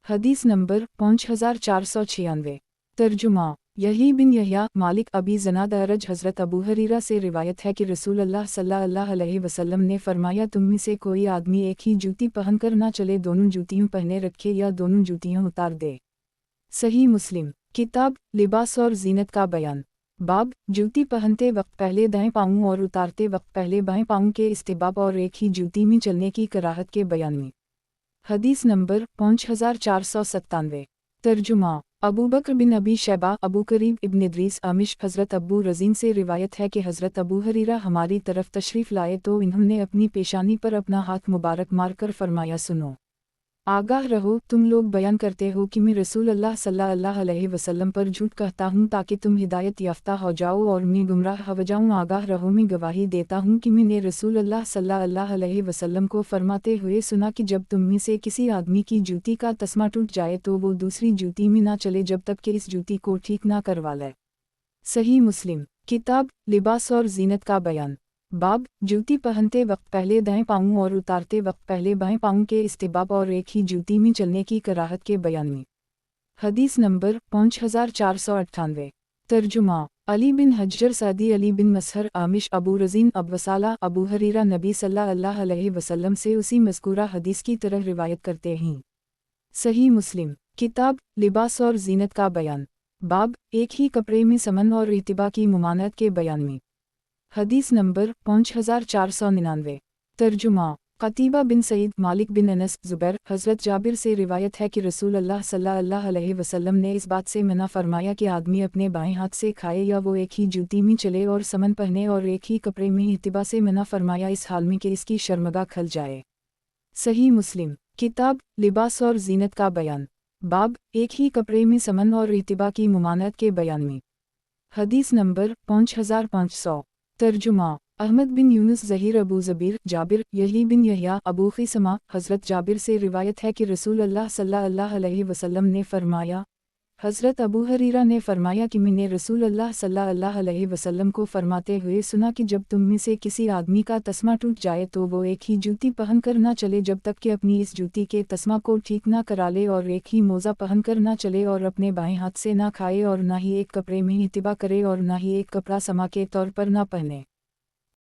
हदीस नंबर 5496। तर्जुमा यही बिन यहया मालिक अबी ज़नाद अरज हज़रत अबू हरीरा से रिवायत है कि रसूल अल्लाह सल्लल्लाहु अलैहि वसल्लम ने फरमाया, तुम में से कोई आदमी एक ही जूती पहनकर ना चले, दोनों जूतियों पहने रखे या दोनों जूतियाँ उतार दे। सही मुस्लिम किताब लिबास और ज़ीनत का बयान, बाब जूती पहनते वक्त पहले दाएं पाँव और उतारते वक्त पहले बाएं पाँव के इस्तेहबाब और एक ही जूती में चलने की कराहत के बयान में। हदीस नंबर 5497। तर्जुमा अबू बकर बिन अबी शैबा अबू करीब इब्न इदरीस आमिश हज़रत अबू रज़ीन से रिवायत है कि हज़रत अबू हरीरा हमारी तरफ तशरीफ़ लाए तो इन्होंने अपनी पेशानी पर अपना हाथ मुबारक मारकर फरमाया, सुनो, आगाह रहो, तुम लोग बयान करते हो कि मैं रसूल अल्लाह सल्लल्लाहु अलैहि वसल्लम पर झूठ कहता हूँ ताकि तुम हिदायत याफ्ता हो जाओ और मैं गुमराह हो जाऊँ। आगाह रहो, मैं गवाही देता हूँ कि मैंने रसूल अल्लाह सल्लल्लाहु अलैहि वसल्लम को फरमाते हुए सुना कि जब तुम में से किसी आदमी की जूती का तस्मा टूट जाए तो वो दूसरी जूती में ना चले जब तक कि इस जूती को ठीक ना करवा ले। सही मुस्लिम किताब लिबास और ज़ीनत का बयान, बाब जूती पहनते वक्त पहले दाएं पाँव और उतारते वक्त पहले बाएं पाँव के इस्तेहबाब और एक ही जूती में चलने की कराहत के बयान में। हदीस नंबर 5498। तर्जुमा अली बिन हज्जर सादी अली बिन मसहर आमिश अबू रज़ीन अबवसाला अबू हरीरा नबी सल्लल्लाहु अलैहि वसल्लम से उसी मज़कूरा हदीस की तरह रिवायत करते हैं। सही मुस्लिम किताब लिबास और ज़ीनत का बयान, बाब एक ही कपड़े में समन और इत्तिबा की मुमानत के बयान में। हदीस नंबर 5499। तर्जुमा क़तीबा बिन सईद मालिक बिन अनस ज़ुबैर हज़रत जाबिर से रिवायत है कि रसूल अल्लाह सल्लल्लाहु अलैहि वसल्लम ने इस बात से मना फरमाया कि आदमी अपने बाएं हाथ से खाए या वो एक ही जूती में चले और समन पहने, और एक ही कपड़े में इत्तिबा से मना फरमाया इस हाल में कि इसकी शर्मगा खल जाए। सही मुस्लिम किताब लिबास और ज़ीनत का बयान, बाब एक ही कपड़े में समन और इत्तिबा की मुमानत के बयान में। हदीस नंबर 5500। तर्जुमा अहमद बिन यूनुस ज़हीर अबू ज़बीर जाबिर यही बिन यहया अबू ख़िसमा हज़रत जाबिर से रिवायत है कि रसूल अल्लाह सल्लल्लाहु अलैहि वसल्लम ने फरमाया, حضرت ابو ہریرہ نے فرمایا کہ میں نے رسول اللہ صلی اللہ علیہ وسلم کو فرماتے ہوئے سنا کہ جب تم میں سے کسی آدمی کا تسمہ ٹوٹ جائے تو وہ ایک ہی جوتی پہن کر نہ چلے جب تک کہ اپنی اس جوتی کے تسمہ کو ٹھیک نہ کرا لے، اور ایک ہی موزہ پہن کر نہ چلے، اور اپنے بائیں ہاتھ سے نہ کھائے، اور نہ ہی ایک کپڑے میں اتباع کرے، اور نہ ہی ایک کپڑا سما کے طور پر نہ پہنے۔